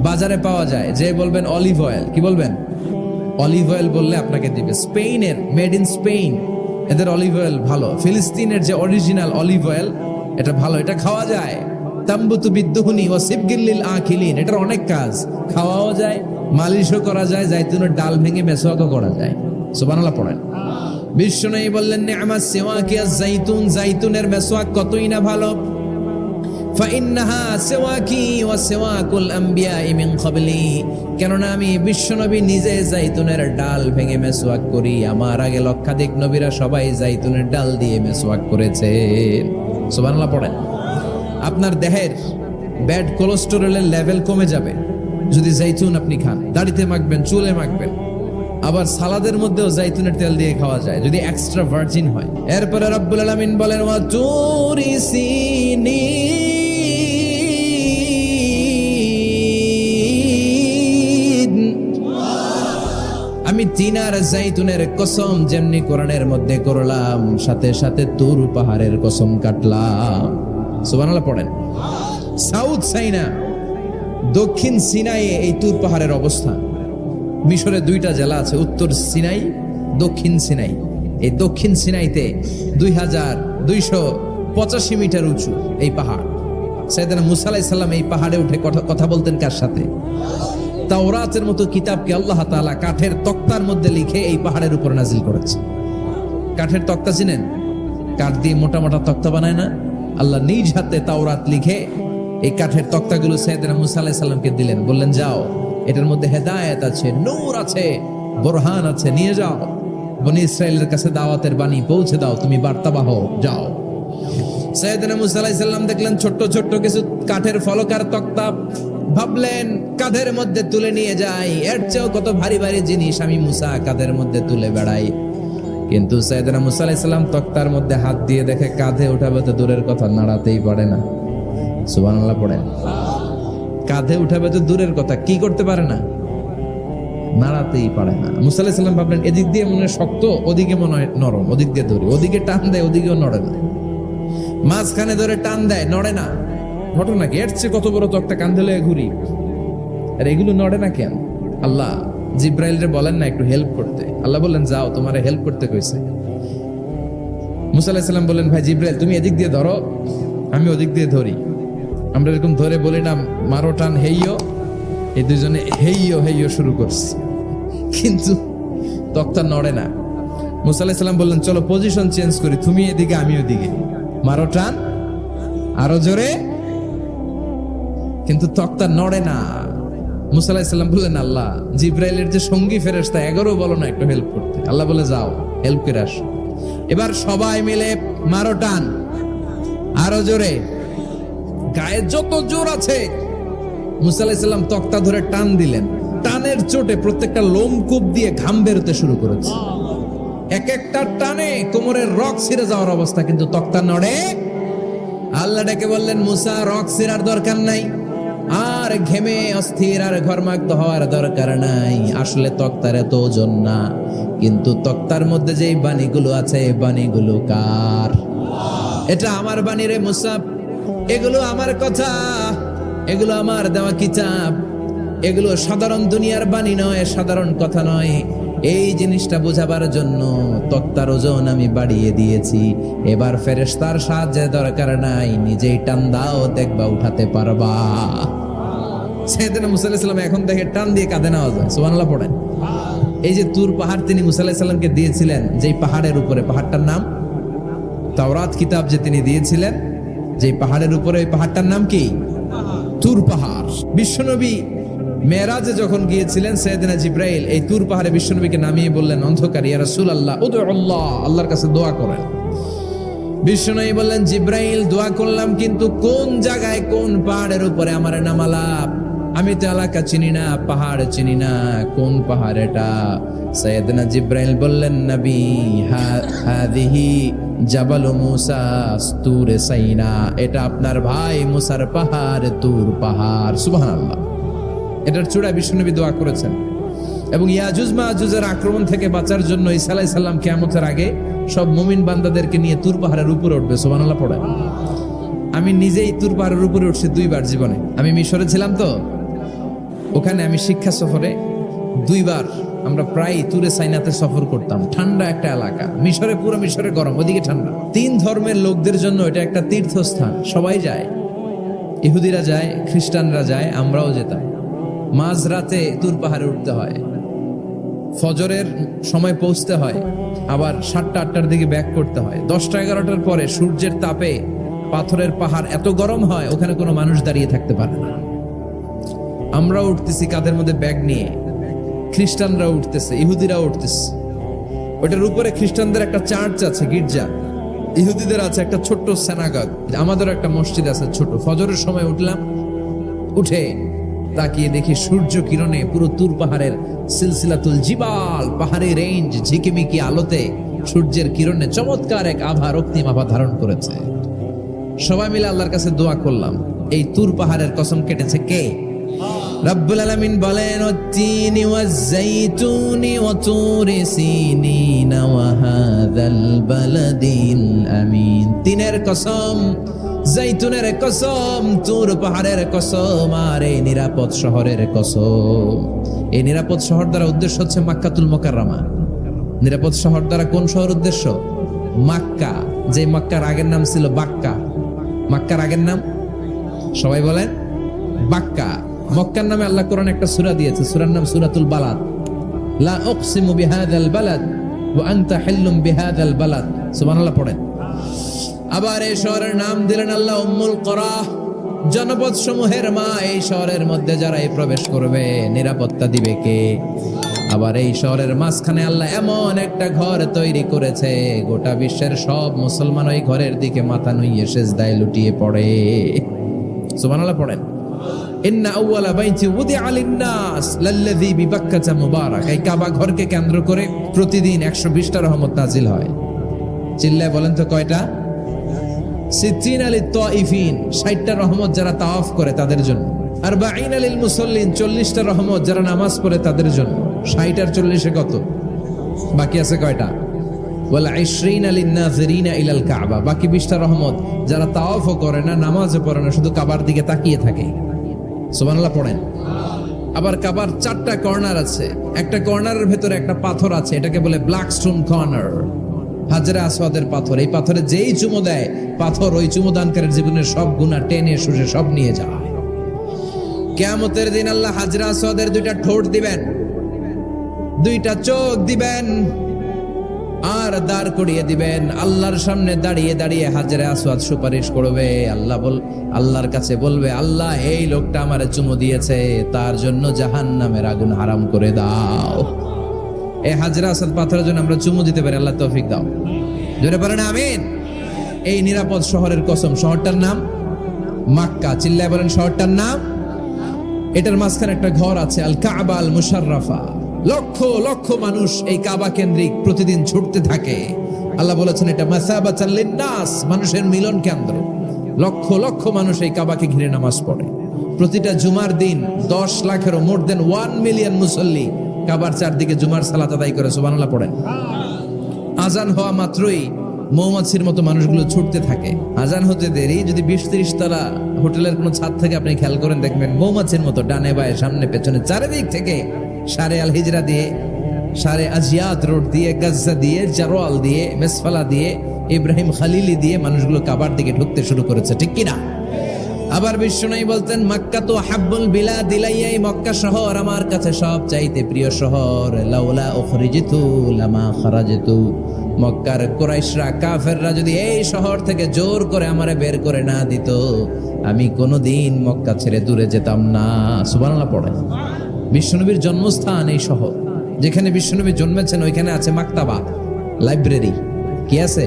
বাজারে পাওয়া যায়, যে বলবেন অলিভ অয়েল, কি বলবেন? অলিভ অয়েল বললে আপনাকে দিবে। স্পেনের, মেড ইন স্পেন, এদের অলিভ অয়েল ভালো। ফিলিস্তিনের যে অরিজিনাল অলিভ অয়েল, এটা ভালো, এটা খাওয়া যায়। তাম্বুতু বিদ্দুহুনি ওয়া সিবগিল্লিল আখিলিন, এটার অনেক কাজ, খাওয়াও যায়, মালিশও করা যায়, জাইতুনের ডাল ভেঙে মেসওয়াকও করা যায়। সুবহানাল্লাহ পড়েন। বিষ্ণু বললেন নি'মাস সিওয়াকি আয-যাইতুন, জাইতুনের মেসওয়াক কতই না ভালো। ফাইন্নাহা সিওয়াকি ওয়া সিওয়াকুল আমবিয়াই মিন ক্বাবলি, কেননা আমি বিশ্বনবী নিজে জাইতুনের ডাল ভেঙে মেসওয়াক করি, আমার আগে লক্ষাধিক নবীরা সবাই জাইতুনের ডাল দিয়ে মেসওয়াক করেছেন। সুবহানাল্লাহ পড়েন। আপনার দেহের ব্যাড কোলেস্টেরলের লেভেল কমে যাবে যদি জাইতুন আপনি খান। দাড়িতে মাখবেন, চুলে মাখবেন, আবার সালাদের মধ্যেও জাইতুনের তেল দিয়ে খাওয়া যায় যদি এক্সট্রা ভার্জিন হয়। এরপরে রব্বুল আলামিন বলেন ওয়া তুরি সিনিন, আমি তিন আর জাইতুনের কসম যেমনি কোরআনের মধ্যে করলাম, সাথে সাথে তুর পাহাড়ের কসম কাটলাম। সুবহানাল্লাহ পড়েন। সাউথ সাইনা, দক্ষিণ সিনাইয়ে এই তুর পাহাড়ের অবস্থান। মিশরে 2টা জেলা আছে, উত্তর সিনাই, দক্ষিণ সিনাই। এই দক্ষিণ সিনাইতে 2285 মিটার উঁচু এই পাহাড়। সাইয়েদনা মুসা আলাইহিস সালাম এই পাহাড়ে উঠে কথা বলতেন কার সাথে? তাওরাতের মতো কিতাবকে আল্লাহ তাআলা কাঠের তক্তার মধ্যে লিখে এই পাহাড়ের উপর নাজিল করেছে। কাঠের তক্তা চিনেন? কাঠ দিয়ে মোটা মোটা তক্তা বানায় না? আল্লাহ নিজ হাতে তাওরাত লিখে এই কাঠের তক্তাগুলো সাইয়েদনা মুসা আলাইহিস সালামকে দিলেন, বললেন যাও, এটার মধ্যে হেদায়েত আছে, নূর আছে, বুরহান আছে, নিয়ে যাও, বনি ইসরাইলের কাছে দাওয়াতের বাণী পৌঁছে দাও, তুমি বার্তাবাহ, যাও। সাইয়েদনা মুসা আলাইহিস সালাম দেখলেন ছোট্ট ছোট্ট কিছু কাঠের ফলকার তক্তা, ভাবলেন কাঁধের মধ্যে তুলে নিয়ে যাই, এর চেয়েও কত ভারী ভারী জিনিস আমি মুসা কাঁধের মধ্যে তুলে বেড়াই। কিন্তু সাইয়েদনা মুসা আলাইহিস সালাম তক্তার মধ্যে হাত দিয়ে দেখে কাঁধে উঠাবে তো দূরের কথা, নাড়াতেই পারে না। সুবহানাল্লাহ পড়েন। কাঁধে উঠাবে তো দূরের কথা, কি করতে পারে না? নাড়াতেই পারে না। মুসা আলাইহিস সালাম ভাবলেন এদিক দিয়ে মনে হয় শক্ত, ওদিকে মনে হয় নরম, ওদিক দিয়ে ধরি, ওদিকে টান দেয়, ওদিকেও নড়ে না, মাঝখানে ধরে টান দেয়, নড়ে না। ঘটনা কি? এর চেয়ে কত বড় তক্তা কাঁধে লয়ে ঘুরি, আর এগুলো নড়ে না কেন? আল্লাহ জিব্রাইলরে বলেন না একটু হেল্প করতে? আল্লাহ বললেন যাও, তোমারে হেল্প করতে কইছে। মুসা আলাইহিস সালাম বললেন ভাই জিব্রাইল তুমি এদিক দিয়ে ধরো, আমি ওদিক দিয়ে ধরি। আমরা এরকম ধরে বলি না মারো টান হেইয়ো, এই দুজনে হেইয়ো হেইয়ো শুরু করছি, কিন্তু তক্তা নড়ে না। মুসা আলাইহিস সালাম বললেন চলো পজিশন চেঞ্জ করি, তুমি এদিকে আমি ওদিকে, মারো টান আরো জোরে, কিন্তু তক্তা নড়ে না। মুসা আলাইহিস সালাম বললেন আল্লাহ জিব্রাইলের যে সঙ্গী ফেরেশতা 11 বলো না একটু হেল্প করতে। আল্লাহ বলে যাও হেল্প করে আসো। এবার সবাই মিলে মারো টান আরো জোরে, গায়ে যত জোর আছে মুসা আলাইহিস সালাম তক্তা ধরে টান দিলেন। টানের চোটে প্রত্যেকটা লোমকূপ দিয়ে ঘাম বেরোতে শুরু করেছে। এক একটা টানে কোমরের রক ছিঁড়ে যাওয়ার অবস্থা, কিন্তু তক্তা নড়ে। আল্লাহ ডেকে বললেন মুসা রক ছিঁড়ার দরকার নাই, আর ঘেমে অস্থির আর ঘর্মাক্ত হওয়ার দরকার নাই। আসলে তক্তার এত ওজন না, কিন্তু তক্তার মধ্যে যে বাণীগুলো আছে বাণীগুলো কার? এটা আমার বাণী রে মুসা, এগুলো আমার কথা, এগুলো আমার দেওয়া কিতাব, এগুলো সাধারণ দুনিয়ার বাণী নয়, সাধারণ কথা নয়। এই জিনিসটা বোঝাবার জন্য তক্তার ওজন আমি বাড়িয়ে দিয়েছি। এবার ফেরেশতার সাহায্যের দরকার নাই, নিজেই টান দাও, দেখবা উঠাতে পারবা। সাইয়েদনা মুসা আলাইহিস সালাম এখন দেখে টান দিয়ে কাঁধে নেওয়া যায়। সুবহানাল্লাহ পড়েন। এই যে তুর পাহাড় তিনি মুসা আলাইহিস সালামকে দিয়েছিলেন, যেই পাহাড়ের উপরে, পাহাড়টার নাম তাওরাত কিতাব যে তিনি দিয়েছিলেন, যে পাহাড়ের উপরে, ওই পাহাড়টার নাম কি? তুর পাহাড়। বিশ্বনবী মেরাজে যখন গিয়েছিলেন সাইয়েদনা জিব্রাইল এই তুর পাহাড়ে বিশ্বনবীকে নামিয়ে বললেন অন্ধকার, ইয়া রাসূলুল্লাহ উদউ আল্লাহ, আল্লাহর কাছে দোয়া করেন। বিশ্বনবী বললেন জিব্রাইল দোয়া করলাম, কিন্তু কোন জায়গায় কোন পাহাড়ের উপরে আমারে নামালা? আমি তো এলাকা চিনি না, পাহাড় চিনি না, কোন পাহাড় এটা? সাইয়েদনা জিব্রাইল বললেন নবী হাদিহি জাবাল মুসা তুরে সাইনা, এটা আপনার ভাই মুসার পাহাড়, তুর পাহাড়। সুবহানাল্লাহ। এটার চূড়ায় বিশ্বনবী দোয়া করেছেন। এবং ইয়াজুজ মাজুজের আক্রমণ থেকে বাঁচার জন্য ঈসা আলাইহিস সালাম কিয়ামতের আগে সব মুমিন বান্দাদেরকে নিয়ে তুর পাহাড়ের উপরে উঠবে। সুবহানাল্লাহ পড়ে। আমি নিজেই তুর পাহাড়ের উপরে উঠছি 2 বার জীবনে। আমি মিশরে ছিলাম তো, ওখানে আমি শিক্ষা সফরে 2 বার আমরা প্রায় তুরে সাইনাতে সফর করতাম। ঠান্ডা একটা এলাকা, মিশরে পুরো মিশরে গরম, ওদিকে ঠান্ডা। 3 ধর্মের লোকদের জন্য এটা একটা তীর্থস্থান, সবাই যায়, ইহুদিরা যায়, খ্রিস্টানরা যায়, আমরাও যেতাম। মাঝরাতে তুর পাহাড়ে উঠতে হয়, ফজরের সময় পৌঁছতে হয়, আবার 7টা-8টার দিকে ব্যাক করতে হয়। 10টা-11টার পরে সূর্যের তাপে পাথরের পাহাড় এত গরম হয় ওখানে কোনো মানুষ দাঁড়িয়ে থাকতে পারে না। আমরা উঠতেছি কাঁধের মধ্যে ব্যাগ নিয়ে, খ্রিস্টানরা উঠতেছে, ইহুদিরা উঠতেছে। ওটার উপরে খ্রিস্টানদের একটা চার্চ আছে, গির্জা, ইহুদিদের আছে একটা ছোট্ট সিনাগগ, আমাদের একটা মসজিদ আছে ছোট। ফজরের সময় উঠলাম, উঠে তাকিয়ে দেখি সূর্য কিরণে পুরো তুর পাহাড়ের সিলসিলাতুল জিবাল, পাহাড়ি রেঞ্জ ঝিকিমিকি আলোতে সূর্যের কিরণে চমৎকার এক আভা, রক্তিম আভা ধারণ করেছে। সবাই মিলে আল্লাহর কাছে দোয়া করলাম, এই তুর পাহাড়ের কসম কেটেছে কে? রব্বুল আলামিন বলেন ওয়াত-তিনি ওয়াজ-যাইতুনি ওয়া তুরি সিনিনা ওয়া হাযাল বালাদিল আমিন। তিনের কসম, জাইতুনের কসম, তুর পাহাড়ের কসম, আর এই নিরাপদ শহরের কসম। এই নিরাপদ শহর দ্বারা উদ্দেশ্য হচ্ছে মাক্কাতুল মুকাররমা। নিরাপদ শহর দ্বারা কোন শহর উদ্দেশ্য? মক্কা। যে মক্কার আগের নাম ছিল বাক্কা। মক্কার আগের নাম সবাই বলেন বাক্কা। মক্কার নামে আল্লাহ কোরআন একটা সূরা দিয়েছে, সূরার নাম সূরাতুল বালাদ। লা উকসিমু বিহাযাল বালাদ ওয়া আনতা হিল্লুম বিহাযাল বালাদ। সুবহানাল্লাহ পড়েন। আবার এই শহরের নাম দিলেন আল্লাহ উম্মুল কুরা, জনপদ সমূহের মা। এই শহরের মধ্যে যারা এই প্রবেশ করবে নিরাপত্তা দিবে কে? আবার এই শহরের মাঝখানে আল্লাহ এমন একটা ঘর তৈরি করেছে, গোটা বিশ্বের সব মুসলমান ওই ঘরের দিকে মাথা নুইয়ে সিজদায় লুটিয়ে পড়ে। সুবহানাল্লাহ পড়েন। ইন্না আউওয়ালা বাইতি উদিআ লিন-নাস লাল্লাযী বিবাক্কাতা মুবারাক। এই কাবা ঘরকে কেন্দ্র করে প্রতিদিন 120টা রহমত নাজিল হয়। চিল্লায় বলেন তো কয়টা? 60 লিত তাইফিন, 60টা রহমত যারা তাওয়াফ করে তাদের জন্য। 40 লিল মুসাল্লিন, 40টা রহমত যারা নামাজ পড়ে তাদের জন্য। 60 আর 40 কত? বাকি আছে কয়টা? ওয়াল 20 লিন-নাযিরিনা ইলাল কাবা, বাকি 20টা রহমত যারা তাওয়াফও করে না, নামাজও পড়ে না, শুধু কাবার দিকে তাকিয়ে থাকে। সুবহানাল্লাহ পড়েন। আবার কাবার 4টা কর্নার আছে, একটা কর্নারের ভেতরে একটা পাথর আছে, এটাকে বলে ব্ল্যাক স্টোন কর্নার, হাজরে আসওয়াদের পাথর। এই পাথরে যেই চুমো দেয়, পাথর ওই চুমোদানকারীর জীবনের সব গুনাহ টেনে শুষে সব নিয়ে যায়। কিয়ামতের দিন আল্লাহ হাজরে আসওয়াদের 2টা ঠোঁট দিবেন, 2টা চোখ দিবেন, আর দাঁড় করিয়ে দিবেন। আল্লাহর সামনে দাঁড়িয়ে দাঁড়িয়ে হাজরে আসওয়াদ সুপারিশ করবে। আল্লাহর কাছে বলবে, আল্লাহ এই লোকটা আমারে চুমু দিয়েছে, তার জন্য জাহান্নামের আগুন হারাম করে দাও। এই হাজরে আসওয়াদ পাথরের জন্য আমরা চুমু দিতে পারি, আল্লাহ তৌফিক দাও। জোরে বলেন আমিন। এই নিরাপদ শহরের কসম, শহরটার নাম মক্কা। চিল্লায় বলেন শহরটার নাম। এটার মাঝখানে একটা ঘর আছে, আল কাবা আল মুশাররাফা। লক্ষ লক্ষ মানুষ এই কাবা কেন্দ্রিক প্রতিদিন ছুটতে থাকে। আল্লাহ বলেছেন এটা মাসাবাতাল লিন-নাস, মানুষের মিলন কেন্দ্র। লক্ষ লক্ষ মানুষ এই কাবাকে ঘিরে নামাজ পড়ে। প্রতিটা জুমার দিন 10 লাখেরও মোর দেন 1 মিলিয়ন মুসল্লি কাবার চারদিকে জুমার সালাত আদায় করে। সুবহানাল্লাহ পড়েন। আজান হওয়া মাত্রই মৌমাছির মতো মানুষগুলো ছুটতে থাকে। আজান হতে দেরি, যদি 20-30 তলা হোটেলের কোনো ছাদ থেকে আপনি খেয়াল করেন, দেখবেন মৌমাছির মতো ডানে বায়ে সামনে পেছনে চারিদিক থেকে শারে আল হিজরা দিয়ে, শারে আজিয়াত রোড দিয়ে, গাজ্জা দিয়ে, জারওয়াল দিয়ে, মেসফালা দিয়ে, ইব্রাহিম খালিলি দিয়ে মানুষগুলো কাবার দিকে ঢুকতে শুরু করেছে, ঠিক কিনা? আবার বিশ্বনবী বলতেন, মক্কা তো হাব্বুল বিলাদ ইলাইয়া, মক্কা শহর আমার কাছে সব চাইতে প্রিয় শহর। লাউলা উখরিজিতু লামা খারাজতু, মক্কার কুরাইশরা কাফেররা যদি এই শহর থেকে জোর করে আমারে বের করে না দিত, আমি কোনোদিন মক্কা ছেড়ে দূরে যেতাম না। সুবহানাল্লাহ পড়েন। বিশ্বনবীর জন্মস্থান এই শহর, যেখানে বিশ্বনবী জন্মেছেন ওইখানে আছে মাকতাবা, লাইব্রেরি। কি আছে?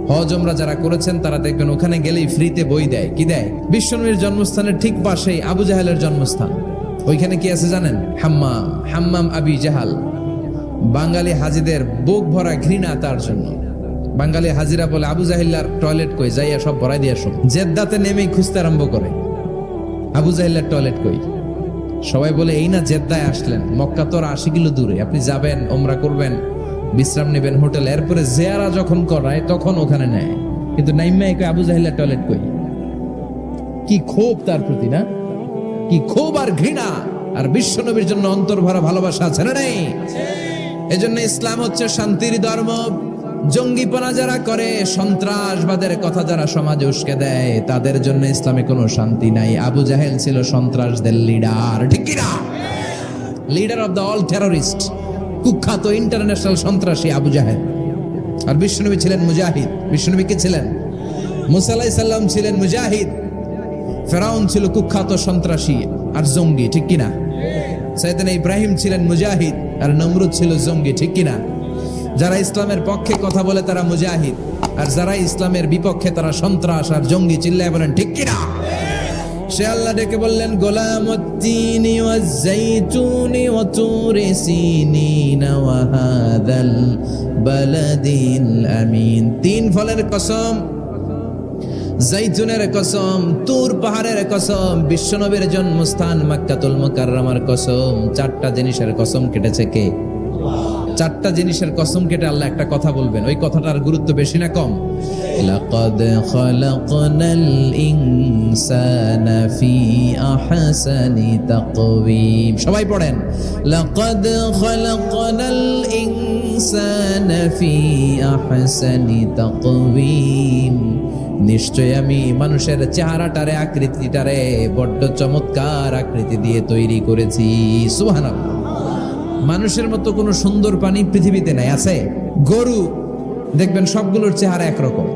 হজ উমরা যারা করেছেন তারা দেখবেন ওখানে গেলেই ফ্রিতে বই দেয়। কি দেয়? বিশ্বনবীর জন্মস্থানের ঠিক পাশেই আবু জাহেলের জন্মস্থান। ওইখানে কি আছে জানেন? হাম্মাম, হাম্মাম আবি জাহাল। বাঙালি হাজিদের বুক ভরা ঘৃণা তার জন্য। বাঙালি হাজিরা বলে, আবু জাহিল্লার টয়লেট কই, যাইয়া সব ভরাই দিয়ে আসুন। জেদ্দাতে নেমেই খুঁজতে আরম্ভ করে, আবু জাহিল্লার টয়লেট কই। সবাই বলে, এই না জেদ্দায় আসলেন, মক্কা তো 80 কিলো দূরে, আপনি যাবেন, ওমরা করবেন, বিশ্রাম নেবেন হোটেলে, এরপরে জিয়ারা যখন করায় তখন ওখানে নেয়। কিন্তু নাইম্মাই কই আবু জাহিল্লার টয়লেট কই। কি ক্ষোভ তার প্রতি, না? কি ক্ষোভ আর ঘৃণা। আর বিশ্বনবীর জন্য অন্তর ভরা ভালোবাসা আছে না নেই? এজন্য ইসলাম হচ্ছে শান্তির ধর্ম। জঙ্গিপনা যারা করে, সন্ত্রাসবাদের কথা যারা সমাজে উস্কে দেয়, তাদের জন্য ইসলামে কোনো শান্তি নাই। আবু জাহেল ছিল সন্ত্রাসদের লিডার, ঠিক কি না? Leader of the all terrorist, কুখ্যাত ইন্টারন্যাশনাল সন্ত্রাসী আবু জাহেল। আর বিশ্বনবী ছিলেন মুজাহিদ। বিশ্বনবী কি ছিলেন? মুসা আলাইহিস সালাম ছিলেন মুজাহিদ। ফেরাউন ছিল কুখ্যাত সন্ত্রাসী আর জঙ্গি, ঠিক কি না? সাইয়েদনা ইব্রাহিম ছিলেন মুজাহিদ আর নমরুদ ছিল জঙ্গি, ঠিক কি না? যারা ইসলামের পক্ষে কথা বলে তারা মুজাহিদ, আর যারা ইসলামের বিপক্ষে তারা সন্ত্রাস আর জঙ্গি। চিল্লায় বলেন ঠিক কি না? সে আল্লাহ ডেকে বললেন, গোলামুত্তিনি ওয়াজ-যাইতুনি ওয়া তুরি সিনিন ওয়া হাযাল বালাদিল আমিন। 3 ফলের কসম, জাইতুনের কসম, তুর পাহাড়ের কসম, বিশ্বনবীর জন্মস্থান মক্কাতুল মুকাররমার কসম। 4টা জিনিসের কসম কেটেছে কে? চারটা জিনিসের কসম কেটে আল্লাহ একটা কথা বলবেন, ওই কথাটার গুরুত্ব বেশি না কম? লাকাদ খালাকনাল ইনসানা ফি আহসানি তাকওয়িম। সবাই পড়েন, লাকাদ খালাকনাল ইনসানা ফি আহসানি তাকওয়িম। নিশ্চয় আমি মানুষের চেহারাটারে, আকৃতিটারে বড্ড চমৎকার আকৃতি দিয়ে তৈরি করেছি। সুবহানাল্লাহ। মানুষের মতো কোনো সুন্দর প্রাণী পৃথিবীতে নাই। আছে? গরু দেখবেন সবগুলোর চেহারা একরকম,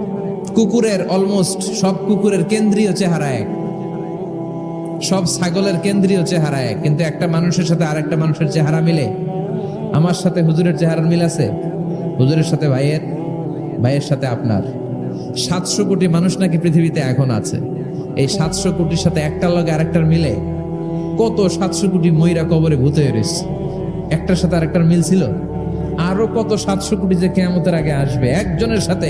কুকুরের অলমোস্ট সব কুকুরের কেন্দ্রীয় চেহারা এক, সব ছাগলের কেন্দ্রীয় চেহারা এক, কিন্তু একটা মানুষের সাথে আরেকটা মানুষের চেহারা মিলে? আমার সাথে হুজুরের চেহারার মিল আছে, হুজুরের সাথে ভাইয়ের, ভাইয়ের সাথে আপনার। 700 কোটি মানুষ নাকি পৃথিবীতে এখন আছে। এই 700 কোটির সাথে একটার লগে আরেকটার মিলে? কত 700 কোটি ময়রা কবরে ভূত হয়ে রয়েছে, একটার সাথে আরেকটার মিল ছিল? আরো কত 700 কোটি যে কিয়ামতের আগে আসবে, একজনের সাথে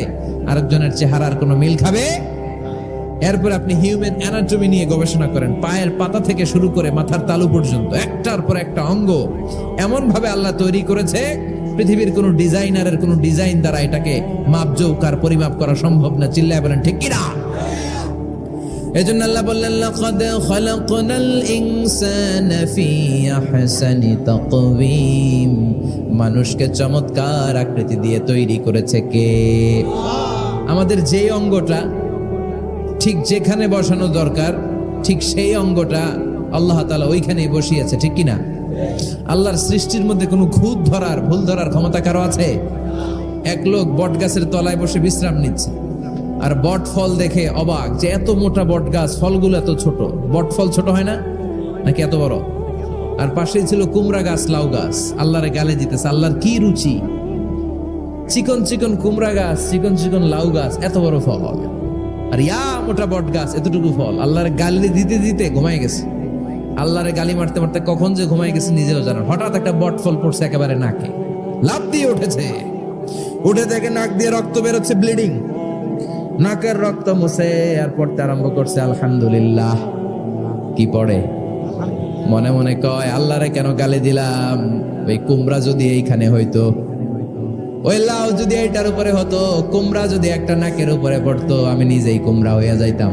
আরেকজনের চেহারার কোনো মিল খাবে? এরপর আপনি হিউম্যান অ্যানাটমি নিয়ে গবেষণা করেন, পায়ের পাতা থেকে শুরু করে মাথার তালু পর্যন্ত একটার পর একটা অঙ্গ এমন ভাবে আল্লাহ তৈরি করেছে, পৃথিবীর কোন ডিজাইনারের কোন ডিজাইন দ্বারা এটাকে মাপজোক আর পরিমাপ করা সম্ভব না। চিল্লায় বলেন ঠিক কিনা? এজন্য আল্লাহ বললেন, লাকাদ খালাকনাল ইনসানা ফি আহসানি তাকওয়িম। মানুষকে চমৎকার আকৃতি দিয়ে তৈরি করেছে কে? আমাদের যে অঙ্গটা ঠিক যেখানে বসানো দরকার, ঠিক সেই অঙ্গটা আল্লাহ তাআলা ওইখানেই বসিয়েছে, ঠিক কিনা? আল্লাহর সৃষ্টির মধ্যে কোনো খুঁত ধরার, ভুল ধরার ক্ষমতা কারো আছে? এক লোক বট গাছের তলায় বসে বিশ্রাম নিচ্ছে, আর বট ফল দেখে অবাক যে এত মোটা বট গাছ, ফলগুলো এত ছোট। বট ফল ছোট হয় না নাকি এত বড়? আর পাশেই ছিল কুমড়া গাছ, লাউ গাছ। আল্লাহরে গালে দিতেছে, আল্লাহর কি রুচি! চিকন চিকন কুমড়া গাছ, চিকন চিকন লাউ গাছ, এত বড় ফল, আর ইয়া মোটা বট গাছ, এতটুকু ফল। আল্লাহরে গালি দিতে দিতে ঘুমাই গেছে। আল্লাহরে গালি মারতে মারতে কখন যে ঘুমাই গেছে নিজেও জানেন। হঠাৎ একটা বট ফল পড়ছে একেবারে নাকে, লাফ দিয়ে উঠেছে। উঠে দেখে নাক দিয়ে রক্ত বেরোচ্ছে, ব্লিডিং। নাকের রক্ত মুছে আর পড়তে আরম্ভ করছে আলহামদুলিল্লাহ। কি পড়ে? মনে মনে কয়, আল্লাহরে কেন গালি দিলাম? ওই কুমড়া যদি এইখানে হইতো, ওই লাউ যদি এইটার উপরে হতো, কুমড়া যদি একটা নাকের উপরে পড়তো, আমি নিজেই কুমড়া হইয়া যাইতাম।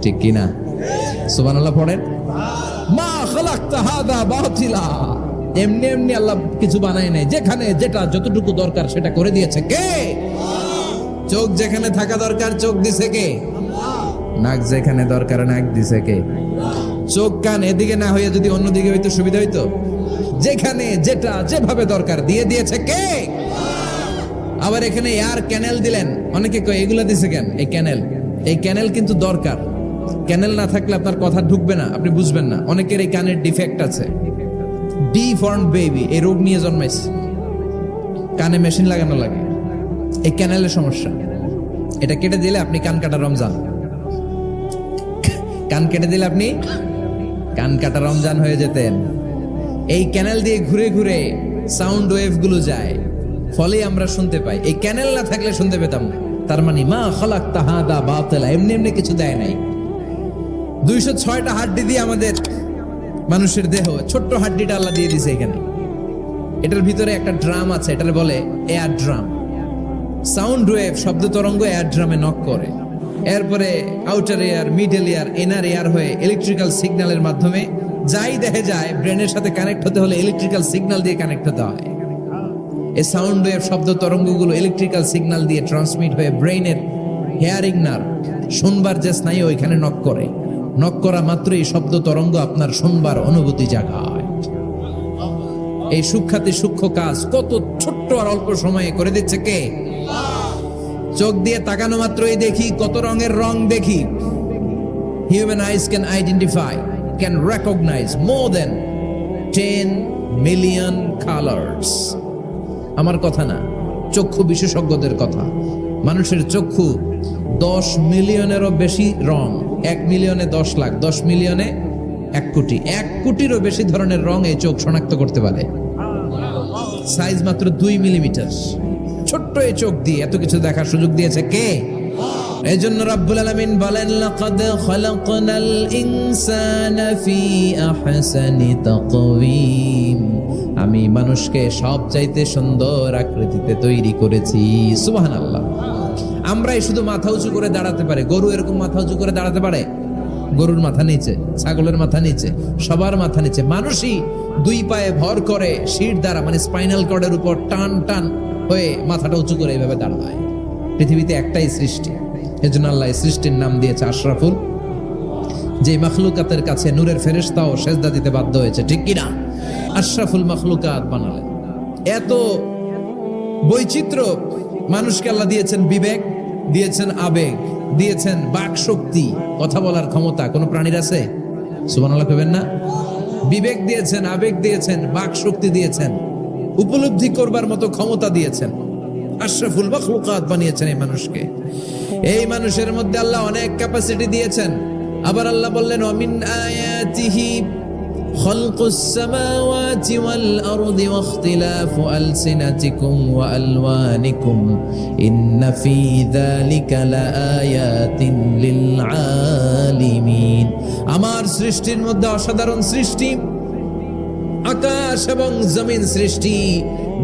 ঠিক কিনা? সুবহানাল্লাহ পড়েন। মা খালাকতা হাদা বাতিলা। এমনি এমনি আল্লাহ কিছু বানায় নাই, যেখানে যেটা যতটুকু দরকার সেটা করে দিয়েছে কে? চোখ যেখানে থাকা দরকার চোখ দিছে কে? নাক যেখানে দরকার নাক দিছে কে? চোখ কান এদিকে না হইয়া যদি অন্যদিকে হইতো সুবিধা হইতো? যেখানে যেটা যেভাবে দরকার দিয়ে দিয়েছে কে? আবার এখানে এয়ার ক্যানেল দিলেন। অনেকে কয় এগুলা দিছে কেন? এই ক্যানেল কিন্তু দরকার। ক্যানেল না থাকলে আপনার কথা ঢুকবে না, আপনি বুঝবেন না। অনেকের এই কানের ডিফেক্ট আছে, ডিফর্ম বেবি, এই রোগ নিয়ে জন্মাইছে, কানে মেশিন লাগানো লাগে, এই ক্যানেলের সমস্যা। এটা কেটে দিলে আপনি কান কাটা রমজান, কান কেটে দিলে আপনি কান কাটা রমজান হয়ে যেতেন। এই ক্যানেল দিয়ে ঘুরে ঘুরে সাউন্ড ওয়েভ গুলো যায়, ফলে আমরা শুনতে পাই। এই ক্যানেল না থাকলে শুনতে পেতাম না। তার মানে মা খালাকতা হাদা বাতিলা, এমনি এমনি কিছু দেয় নাই। 206টা হাড্ডি দিয়ে আমাদের মানুষের দেহ, ছোট্ট হাড্ডিটা আল্লাহ দিয়ে দিছে এখানে। এটার ভিতরে একটা ড্রাম আছে, এটার বলে এয়ার ড্রাম। সাউন্ড ওয়েভ, শব্দ তরঙ্গ এয়ার ড্রামে নক করে, এরপরে outer air, middle air, inner air হয়ে ইলেকট্রিক্যাল সিগন্যালের মাধ্যমে যাই দেখে যায়, ব্রেনের সাথে কানেক্ট হতে হলে ইলেকট্রিক্যাল সিগন্যাল দিয়ে কানেক্ট হতে হয়। এই সাউন্ড ওয়েভ, শব্দ তরঙ্গগুলো ইলেকট্রিক্যাল সিগন্যাল দিয়ে ট্রান্সমিট হয়ে ব্রেইনের হেয়ারিং নার্ভ, শুনবার যে স্নায়ু, ওইখানে নক করে। নক করা মাত্রই শব্দ তরঙ্গ আপনার শুনবার অনুভূতি জাগায়। এই সূক্ষ্মাতি সূক্ষ্ম কাজ কত ছোট্ট আর অল্প সময়ে করে দিচ্ছে কে? চোখ দিয়ে তাকানো মাত্রই দেখি কত রঙের রং দেখি। Human eyes can identify, can recognise more than 10 million colours. আমার কথা না, চক্ষু বিশেষজ্ঞদের কথা। মানুষের চক্ষু 10 মিলিয়নেরও বেশি রং, 1 মিলিয়নে 10 লাখ, 10 মিলিয়নে 1 কোটি, 1 কোটিরও বেশি ধরনের রং এই চোখ শনাক্ত করতে পারে। সাইজ মাত্র 2 মিলিমিটার। ছোট্ট এই চোখ দিয়ে এত কিছু দেখার সুযোগ দিয়েছে কে? এই জন্য রাব্বুল আলামিন বলেন, লাকাদ খালাকনাল ইনসানা ফি আহসানি তাকওয়িম। আমি মানুষকে সব চাইতে সুন্দর আকৃতিতে তৈরি করেছি। সুবহানাল্লাহ। আমরাই শুধু মাথা উঁচু করে দাঁড়াতে পারে, গরু এরকম মাথা উঁচু করে দাঁড়াতে পারে? গরুর মাথা নিচে, ছাগলের মাথা নিচে, সবার মাথা নিচে। মানুষই দুই পায়ে ভর করে শির দ্বারা মানে স্পাইনাল কর্ডের উপর টান টান হয়ে মাথাটা উঁচু করে এইভাবে দাঁড়ায়। পৃথিবীতে একটাই সৃষ্টি, এজন্য আল্লাহ এই সৃষ্টির নাম দিয়েছে আশরাফুল। যে মখলুকাতের কাছে নূরের ফেরেশতাও সেজদা দিতে বাধ্য হয়েছে, ঠিক কিনা? আশরাফুল মখলুকাত বানালেন। এত বৈচিত্র্য মানুষকে আল্লাহ দিয়েছেন, বিবেক দিয়েছেন, আবেগ দিয়েছেন, বাক শক্তি, কথা বলার ক্ষমতা। কোন প্রাণীর আছে? সুবহানাল্লাহ কইবেন না? বিবেক দিয়েছেন, আবেগ দিয়েছেন, বাক শক্তি দিয়েছেন, উপলব্ধি করবার মতো ক্ষমতা দিয়েছেন। আশরাফুল মখলুকাত বানিয়েছেন এই মানুষকে। এই মানুষের মধ্যে আল্লাহ অনেক ক্যাপাসিটি দিয়েছেন। আবার আল্লাহ বললেন, ওয়ামিন আয়াতিহি খালকুস সামাওয়াতি ওয়াল আরদি ওয়াখতিলাফু আলসিনাতিকুম ওয়া আলওয়ানিকুম ইন্না ফী যালিকা লাআয়াতিন লিল আলিমিন। আমার সৃষ্টির মধ্যে অসাধারণ সৃষ্টি, আকাশ এবং জমিন সৃষ্টি,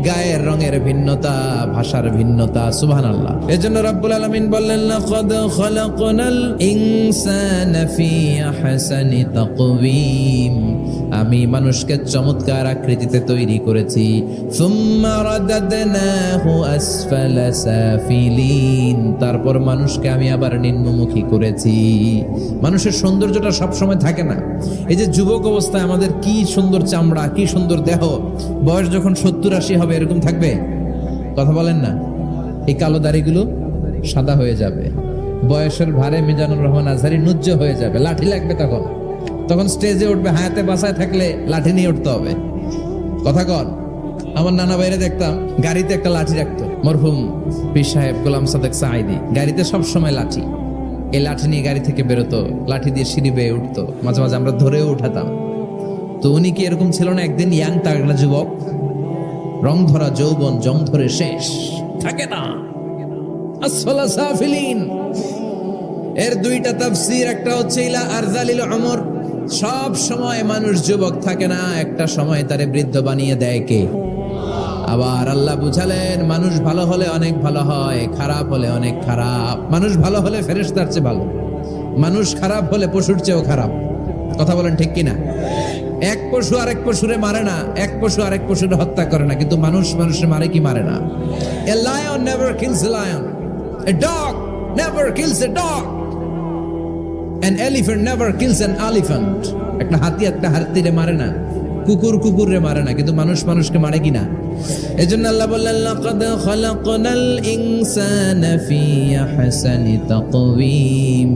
গায়ের রঙের ভিন্নতা, ভাষার ভিন্নতা। সুবহানাল্লাহ। এজন্য রব্বুল আলামিন বললেন, লাকাদ খালাকনাল ইনসানা ফি আহসানি তাকওয়িম। আমি মানুষকে চমৎকার আকৃতিতে তৈরি করেছি। সুম্মা রাদাদনাহু আসফালা সাফিলিন। তারপর মানুষকে আমি আবার নিম্নমুখী করেছি। মানুষের সৌন্দর্যটা সব সময় থাকে না। এই যে যুবক অবস্থায় আমাদের কি সুন্দর চামড়া, কি সুন্দর দেহ, বয়স যখন 70-80 হবে এরকম থাকবে? কথা বলেন না। এই কালো দাড়িগুলো সাদা হয়ে যাবে, বয়সের ভারে মিজানুর রহমান আজহারি নুজ্জ হয়ে যাবে, লাঠি লাগবে তখন। তখন স্টেজে উঠবে, হায়াতে বাসায় থাকলে লাঠি নিয়ে উঠতে হবে। কথা কর। আমার নানা বাইরে দেখতাম গাড়িতে একটা লাঠি রাখতো, মরহুম পীর সাহেব গোলাম সাদেক সাঈদী। গাড়িতে সব সময় লাঠি, এই লাঠি নিয়ে গাড়ি থেকে বেরোতো, লাঠি দিয়ে সিঁড়ি বেয়ে উঠতো, মাঝে মাঝে আমরা ধরেও উঠাতাম। তো উনি কি এরকম ছিল না? একদিন ইয়াং তাগড়া যুবক, রং ধরা যৌবন, জং ধরে শেষ থাকে না। আসফালা সাফিলিন এর দুইটা তাফসীর, একটা হচ্ছে ইলা আরজালিল উমর, সব সময় মানুষ যুবক থাকে না, একটা সময় তারে বৃদ্ধ বানিয়ে দেয় কে? আবার আল্লাহ বুঝালেন, মানুষ ভালো হলে অনেক ভালো হয়, খারাপ হলে অনেক খারাপ। মানুষ ভালো হলে ফেরেশতার চেয়ে ভালো, মানুষ খারাপ হলে পশুর চেয়েও খারাপ। কথা বলেন ঠিক কিনা? এক পশু আরেক পশুরে মারে না, এক পশু আরেক পশুরে হত্যা করে না, কিন্তু মানুষ মানুষের মারে কি মারে না? A lion never kills a lion, a dog never kills a dog, an elephant never kills an elephant. একটা হাতি একটা হাতিরে মারে না, কুকুর কুকুরে মারে না, কিন্তু মানুষ মানুষকে মারে কিনা? এজন্য আল্লাহ বললেন, লাকাদ খালাকনাল ইনসানা ফি আহসানি তাকওয়িম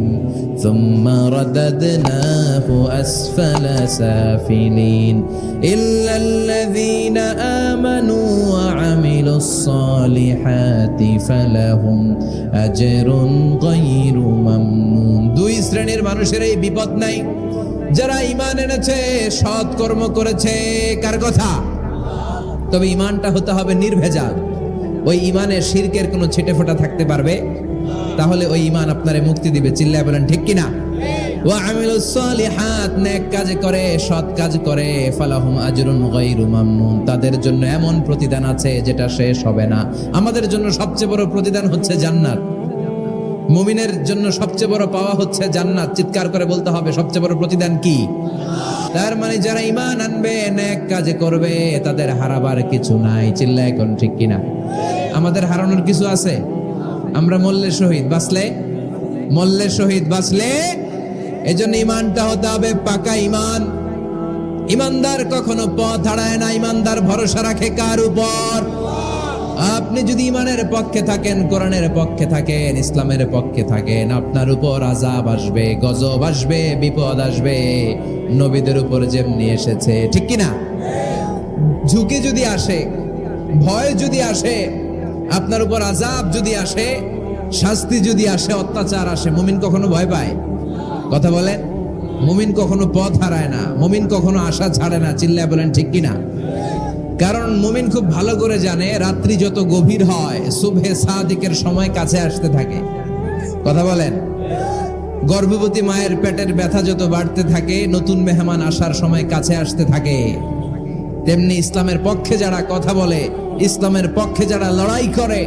সুম্মা রাদাদনাহু আসফালা সাফিলিন ইল্লাল্লাযীনা আমানু ওয়া আমিলুস সালিহাতি ফালাহুম আজরুন গায়রু মামনুন। দুই শ্রেণীর মানুষের এই বিপদ নাই, যারা ঈমান এনেছে, সৎ কর্ম করেছে। কার কথা? তবে ঈমানটা হতে হবে নির্ভেজাল। ওই ঈমানে শিরকের কোনো ছিটেফোঁটা থাকতে পারবে? তাহলে ওই ঈমান আপনারে মুক্তি দিবে। চিল্লায় বলেন ঠিক কিনা? ওয়া আমিলুস সালিহাত, নেক কাজ করে, সৎ কাজ করে, ফালাহুম আজরুন গায়রু মামনুন, তাদের জন্য এমন প্রতিদান আছে যেটা শেষ হবে না। আমাদের জন্য সবচেয়ে বড় প্রতিদান হচ্ছে জান্নাত। মুমিনের জন্য সবচেয়ে বড় পাওয়া হচ্ছে জান্নাত। চিৎকার করে বলতে হবে, সবচেয়ে বড় প্রতিদান কি? তার মানে যারা ঈমান আনবে, নেক কাজ করবে, তাদের হারাবার কিছু নাই। চিল্লায় কোন ঠিক কিনা? আমাদের হারানোর কিছু আছে? আমরা মল্লে শহীদ বাঁচলে, মল্লে শহীদ বাঁচলে, এজন্য ঈমানটা হতে হবে পাকা ঈমান। ঈমানদার কখনো পথ হারায় না। ঈমানদার ভরসা রাখে কার উপর? আপনি যদি ঈমানের পক্ষে থাকেন, কোরআনের পক্ষে থাকেন, ইসলামের পক্ষে থাকেন, আপনার উপর আযাব আসবে, গজব আসবে, বিপদ আসবে, নবীদের উপর যেমনি এসেছে। ঠিক কিনা? ঝুঁকি যদি আসে, ভয় যদি আসে, আপনার উপর আযাব যদি আসে, শাস্তি যদি আসে, অত্যাচার আসে, মুমিন কখনো ভয় পায়? কথা বলেন। মুমিন কখনো পথ হারায় না, মুমিন কখনো আশা ছাড়ে না। চিল্লায় বলেন ঠিক কিনা? কারণ মুমিন খুব ভালো করে জানে, রাত্রি যত গভীর হয়, সুবহে সাদিকের সময় কাছে আসতে থাকে। কথা বলেন। গর্ভবতী মায়ের পেটের ব্যথা যত বাড়তে থাকে, নতুন মেহমান আসার সময় কাছে আসতে থাকে। তেমনি ইসলামের পক্ষে যারা কথা বলে, ইসলামের পক্ষে যারা লড়াই করে,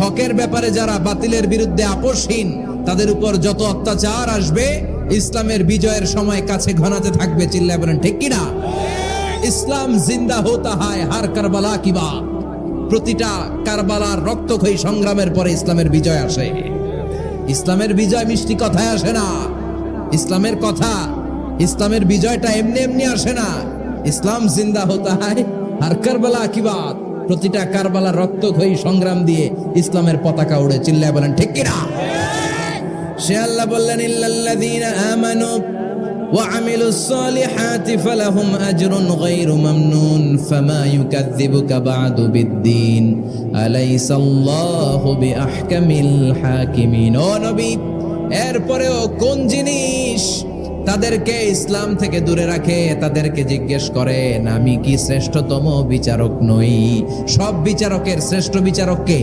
হকের ব্যাপারে যারা বাতিলের বিরুদ্ধে আপোষহীন, তাদের উপর যত অত্যাচার আসবে ইসলামের বিজয়ের সময় কাছে ঘনাতে থাকবে। চিল্লায় বলেন ঠিক কিনা? ইসলাম জিন্দা হতা হয় হার কারবালা কি বাত। প্রতিটা কারবালার রক্তক্ষয়ী সংগ্রামের পরে ইসলামের বিজয় আসে। ইসলামের বিজয় মিষ্টি কথায় আসে না। ইসলামের কথা, ইসলামের বিজয়টা এমনি এমনি আসে না। ইসলাম জিন্দা হতা হয় হার কারবালা কি বাত। প্রতিটা কারবালার রক্তক্ষয়ী সংগ্রাম দিয়ে ইসলামের পতাকা উড়ে। চিল্লায় বলেন ঠিক কিনা? সে আল্লাহ বললেন ইল্লাল্লাযীনা আমানু ওয়া আমিলুস সালিহাতি ফালাহুম আজরুন গায়রু মামনুন ফামা ইউকাযযিবুকা বা'দু বিদ্দীন আলাইসাল্লাহু বিআহকামিল হাকিমিন। ও নবী, এরপরেও কোন জিনিস তাদেরকে ইসলাম থেকে দূরে রাখে? তাদেরকে জিজ্ঞেস করেন আমি কি শ্রেষ্ঠতম বিচারক নই? সব বিচারকের শ্রেষ্ঠ বিচারক কে?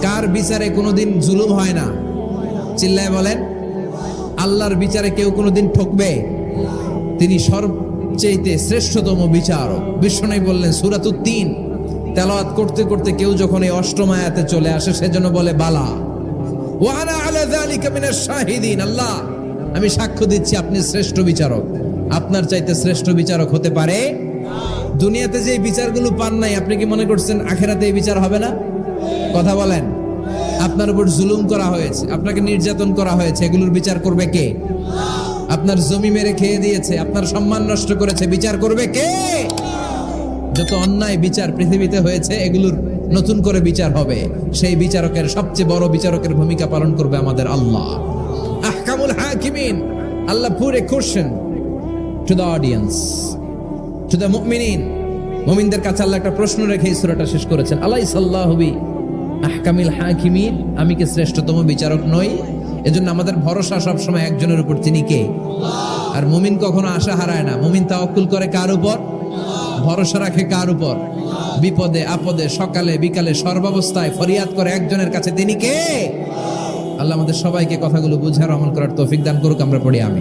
কার বিচারে কোনোদিন জুলুম হয় না? চিল্লায় বলেন। আল্লাহর বিচারে কেউ কোনোদিন ঠকবে? তিনি সবচেয়ে শ্রেষ্ঠতম বিচারক। বিশ্বনবী বললেন সূরাতুত তিন তেলাওয়াত করতে করতে কেউ যখন এই অষ্টম আয়াতে চলে আসে সেজন্য বলে বালা ওয়া আনা আলা যালিকা মিনাশ শাহিদিন। আল্লাহ, আমি সাক্ষ্য দিচ্ছি আপনি শ্রেষ্ঠ বিচারক। আপনার চাইতে শ্রেষ্ঠ বিচারক হতে পারে? দুনিয়াতে যে বিচারগুলো পান নাই, আপনি কি মনে করছেন আখেরাতে এই বিচার হবে না? কথা বলেন। আপনার উপর জুলুম করা হয়েছে, আপনাকে নির্যাতন করা হয়েছে, এগুলোর বিচার করবে কে? আপনার জমি মেরে খেয়ে দিয়েছে, আপনার সম্মান নষ্ট করেছে, বিচার করবে কে? যত অন্যায় বিচার পৃথিবীতে হয়েছে এগুলোর নতুন করে বিচার হবে। সেই বিচারকের সবচেয়ে বড় বিচারকের ভূমিকা পালন করবে আমাদের আল্লাহ। আহকামুল হাকিমিন। আল্লাহ put a question to the audience, to the মুমিনিন। মুমিনদের কাছে আল্লাহ একটা প্রশ্ন রেখে এই সূরাটা শেষ করেছেন। আলাইসাল্লাহু বি আহকামিল হাকিমিন। আমি কি শ্রেষ্ঠতম বিচারক নই? এজন্য আমাদের ভরসা সব সময় একজনের উপর, তিনি কে? আল্লাহ। আর মুমিন কখনো আশা হারায় না। মুমিন তাওয়াক্কুল করে কার উপর? ভরসা রাখে কার উপর? বিপদে আপদে, সকালে বিকালে, সর্বাবস্থায় ফরিয়াদ করে একজনের কাছে, তিনি কে? আল্লাহ আমাদের সবাইকে কথাগুলো বুঝার আমল করার তৌফিক দান করুক। আমরা পড়ি আমিন।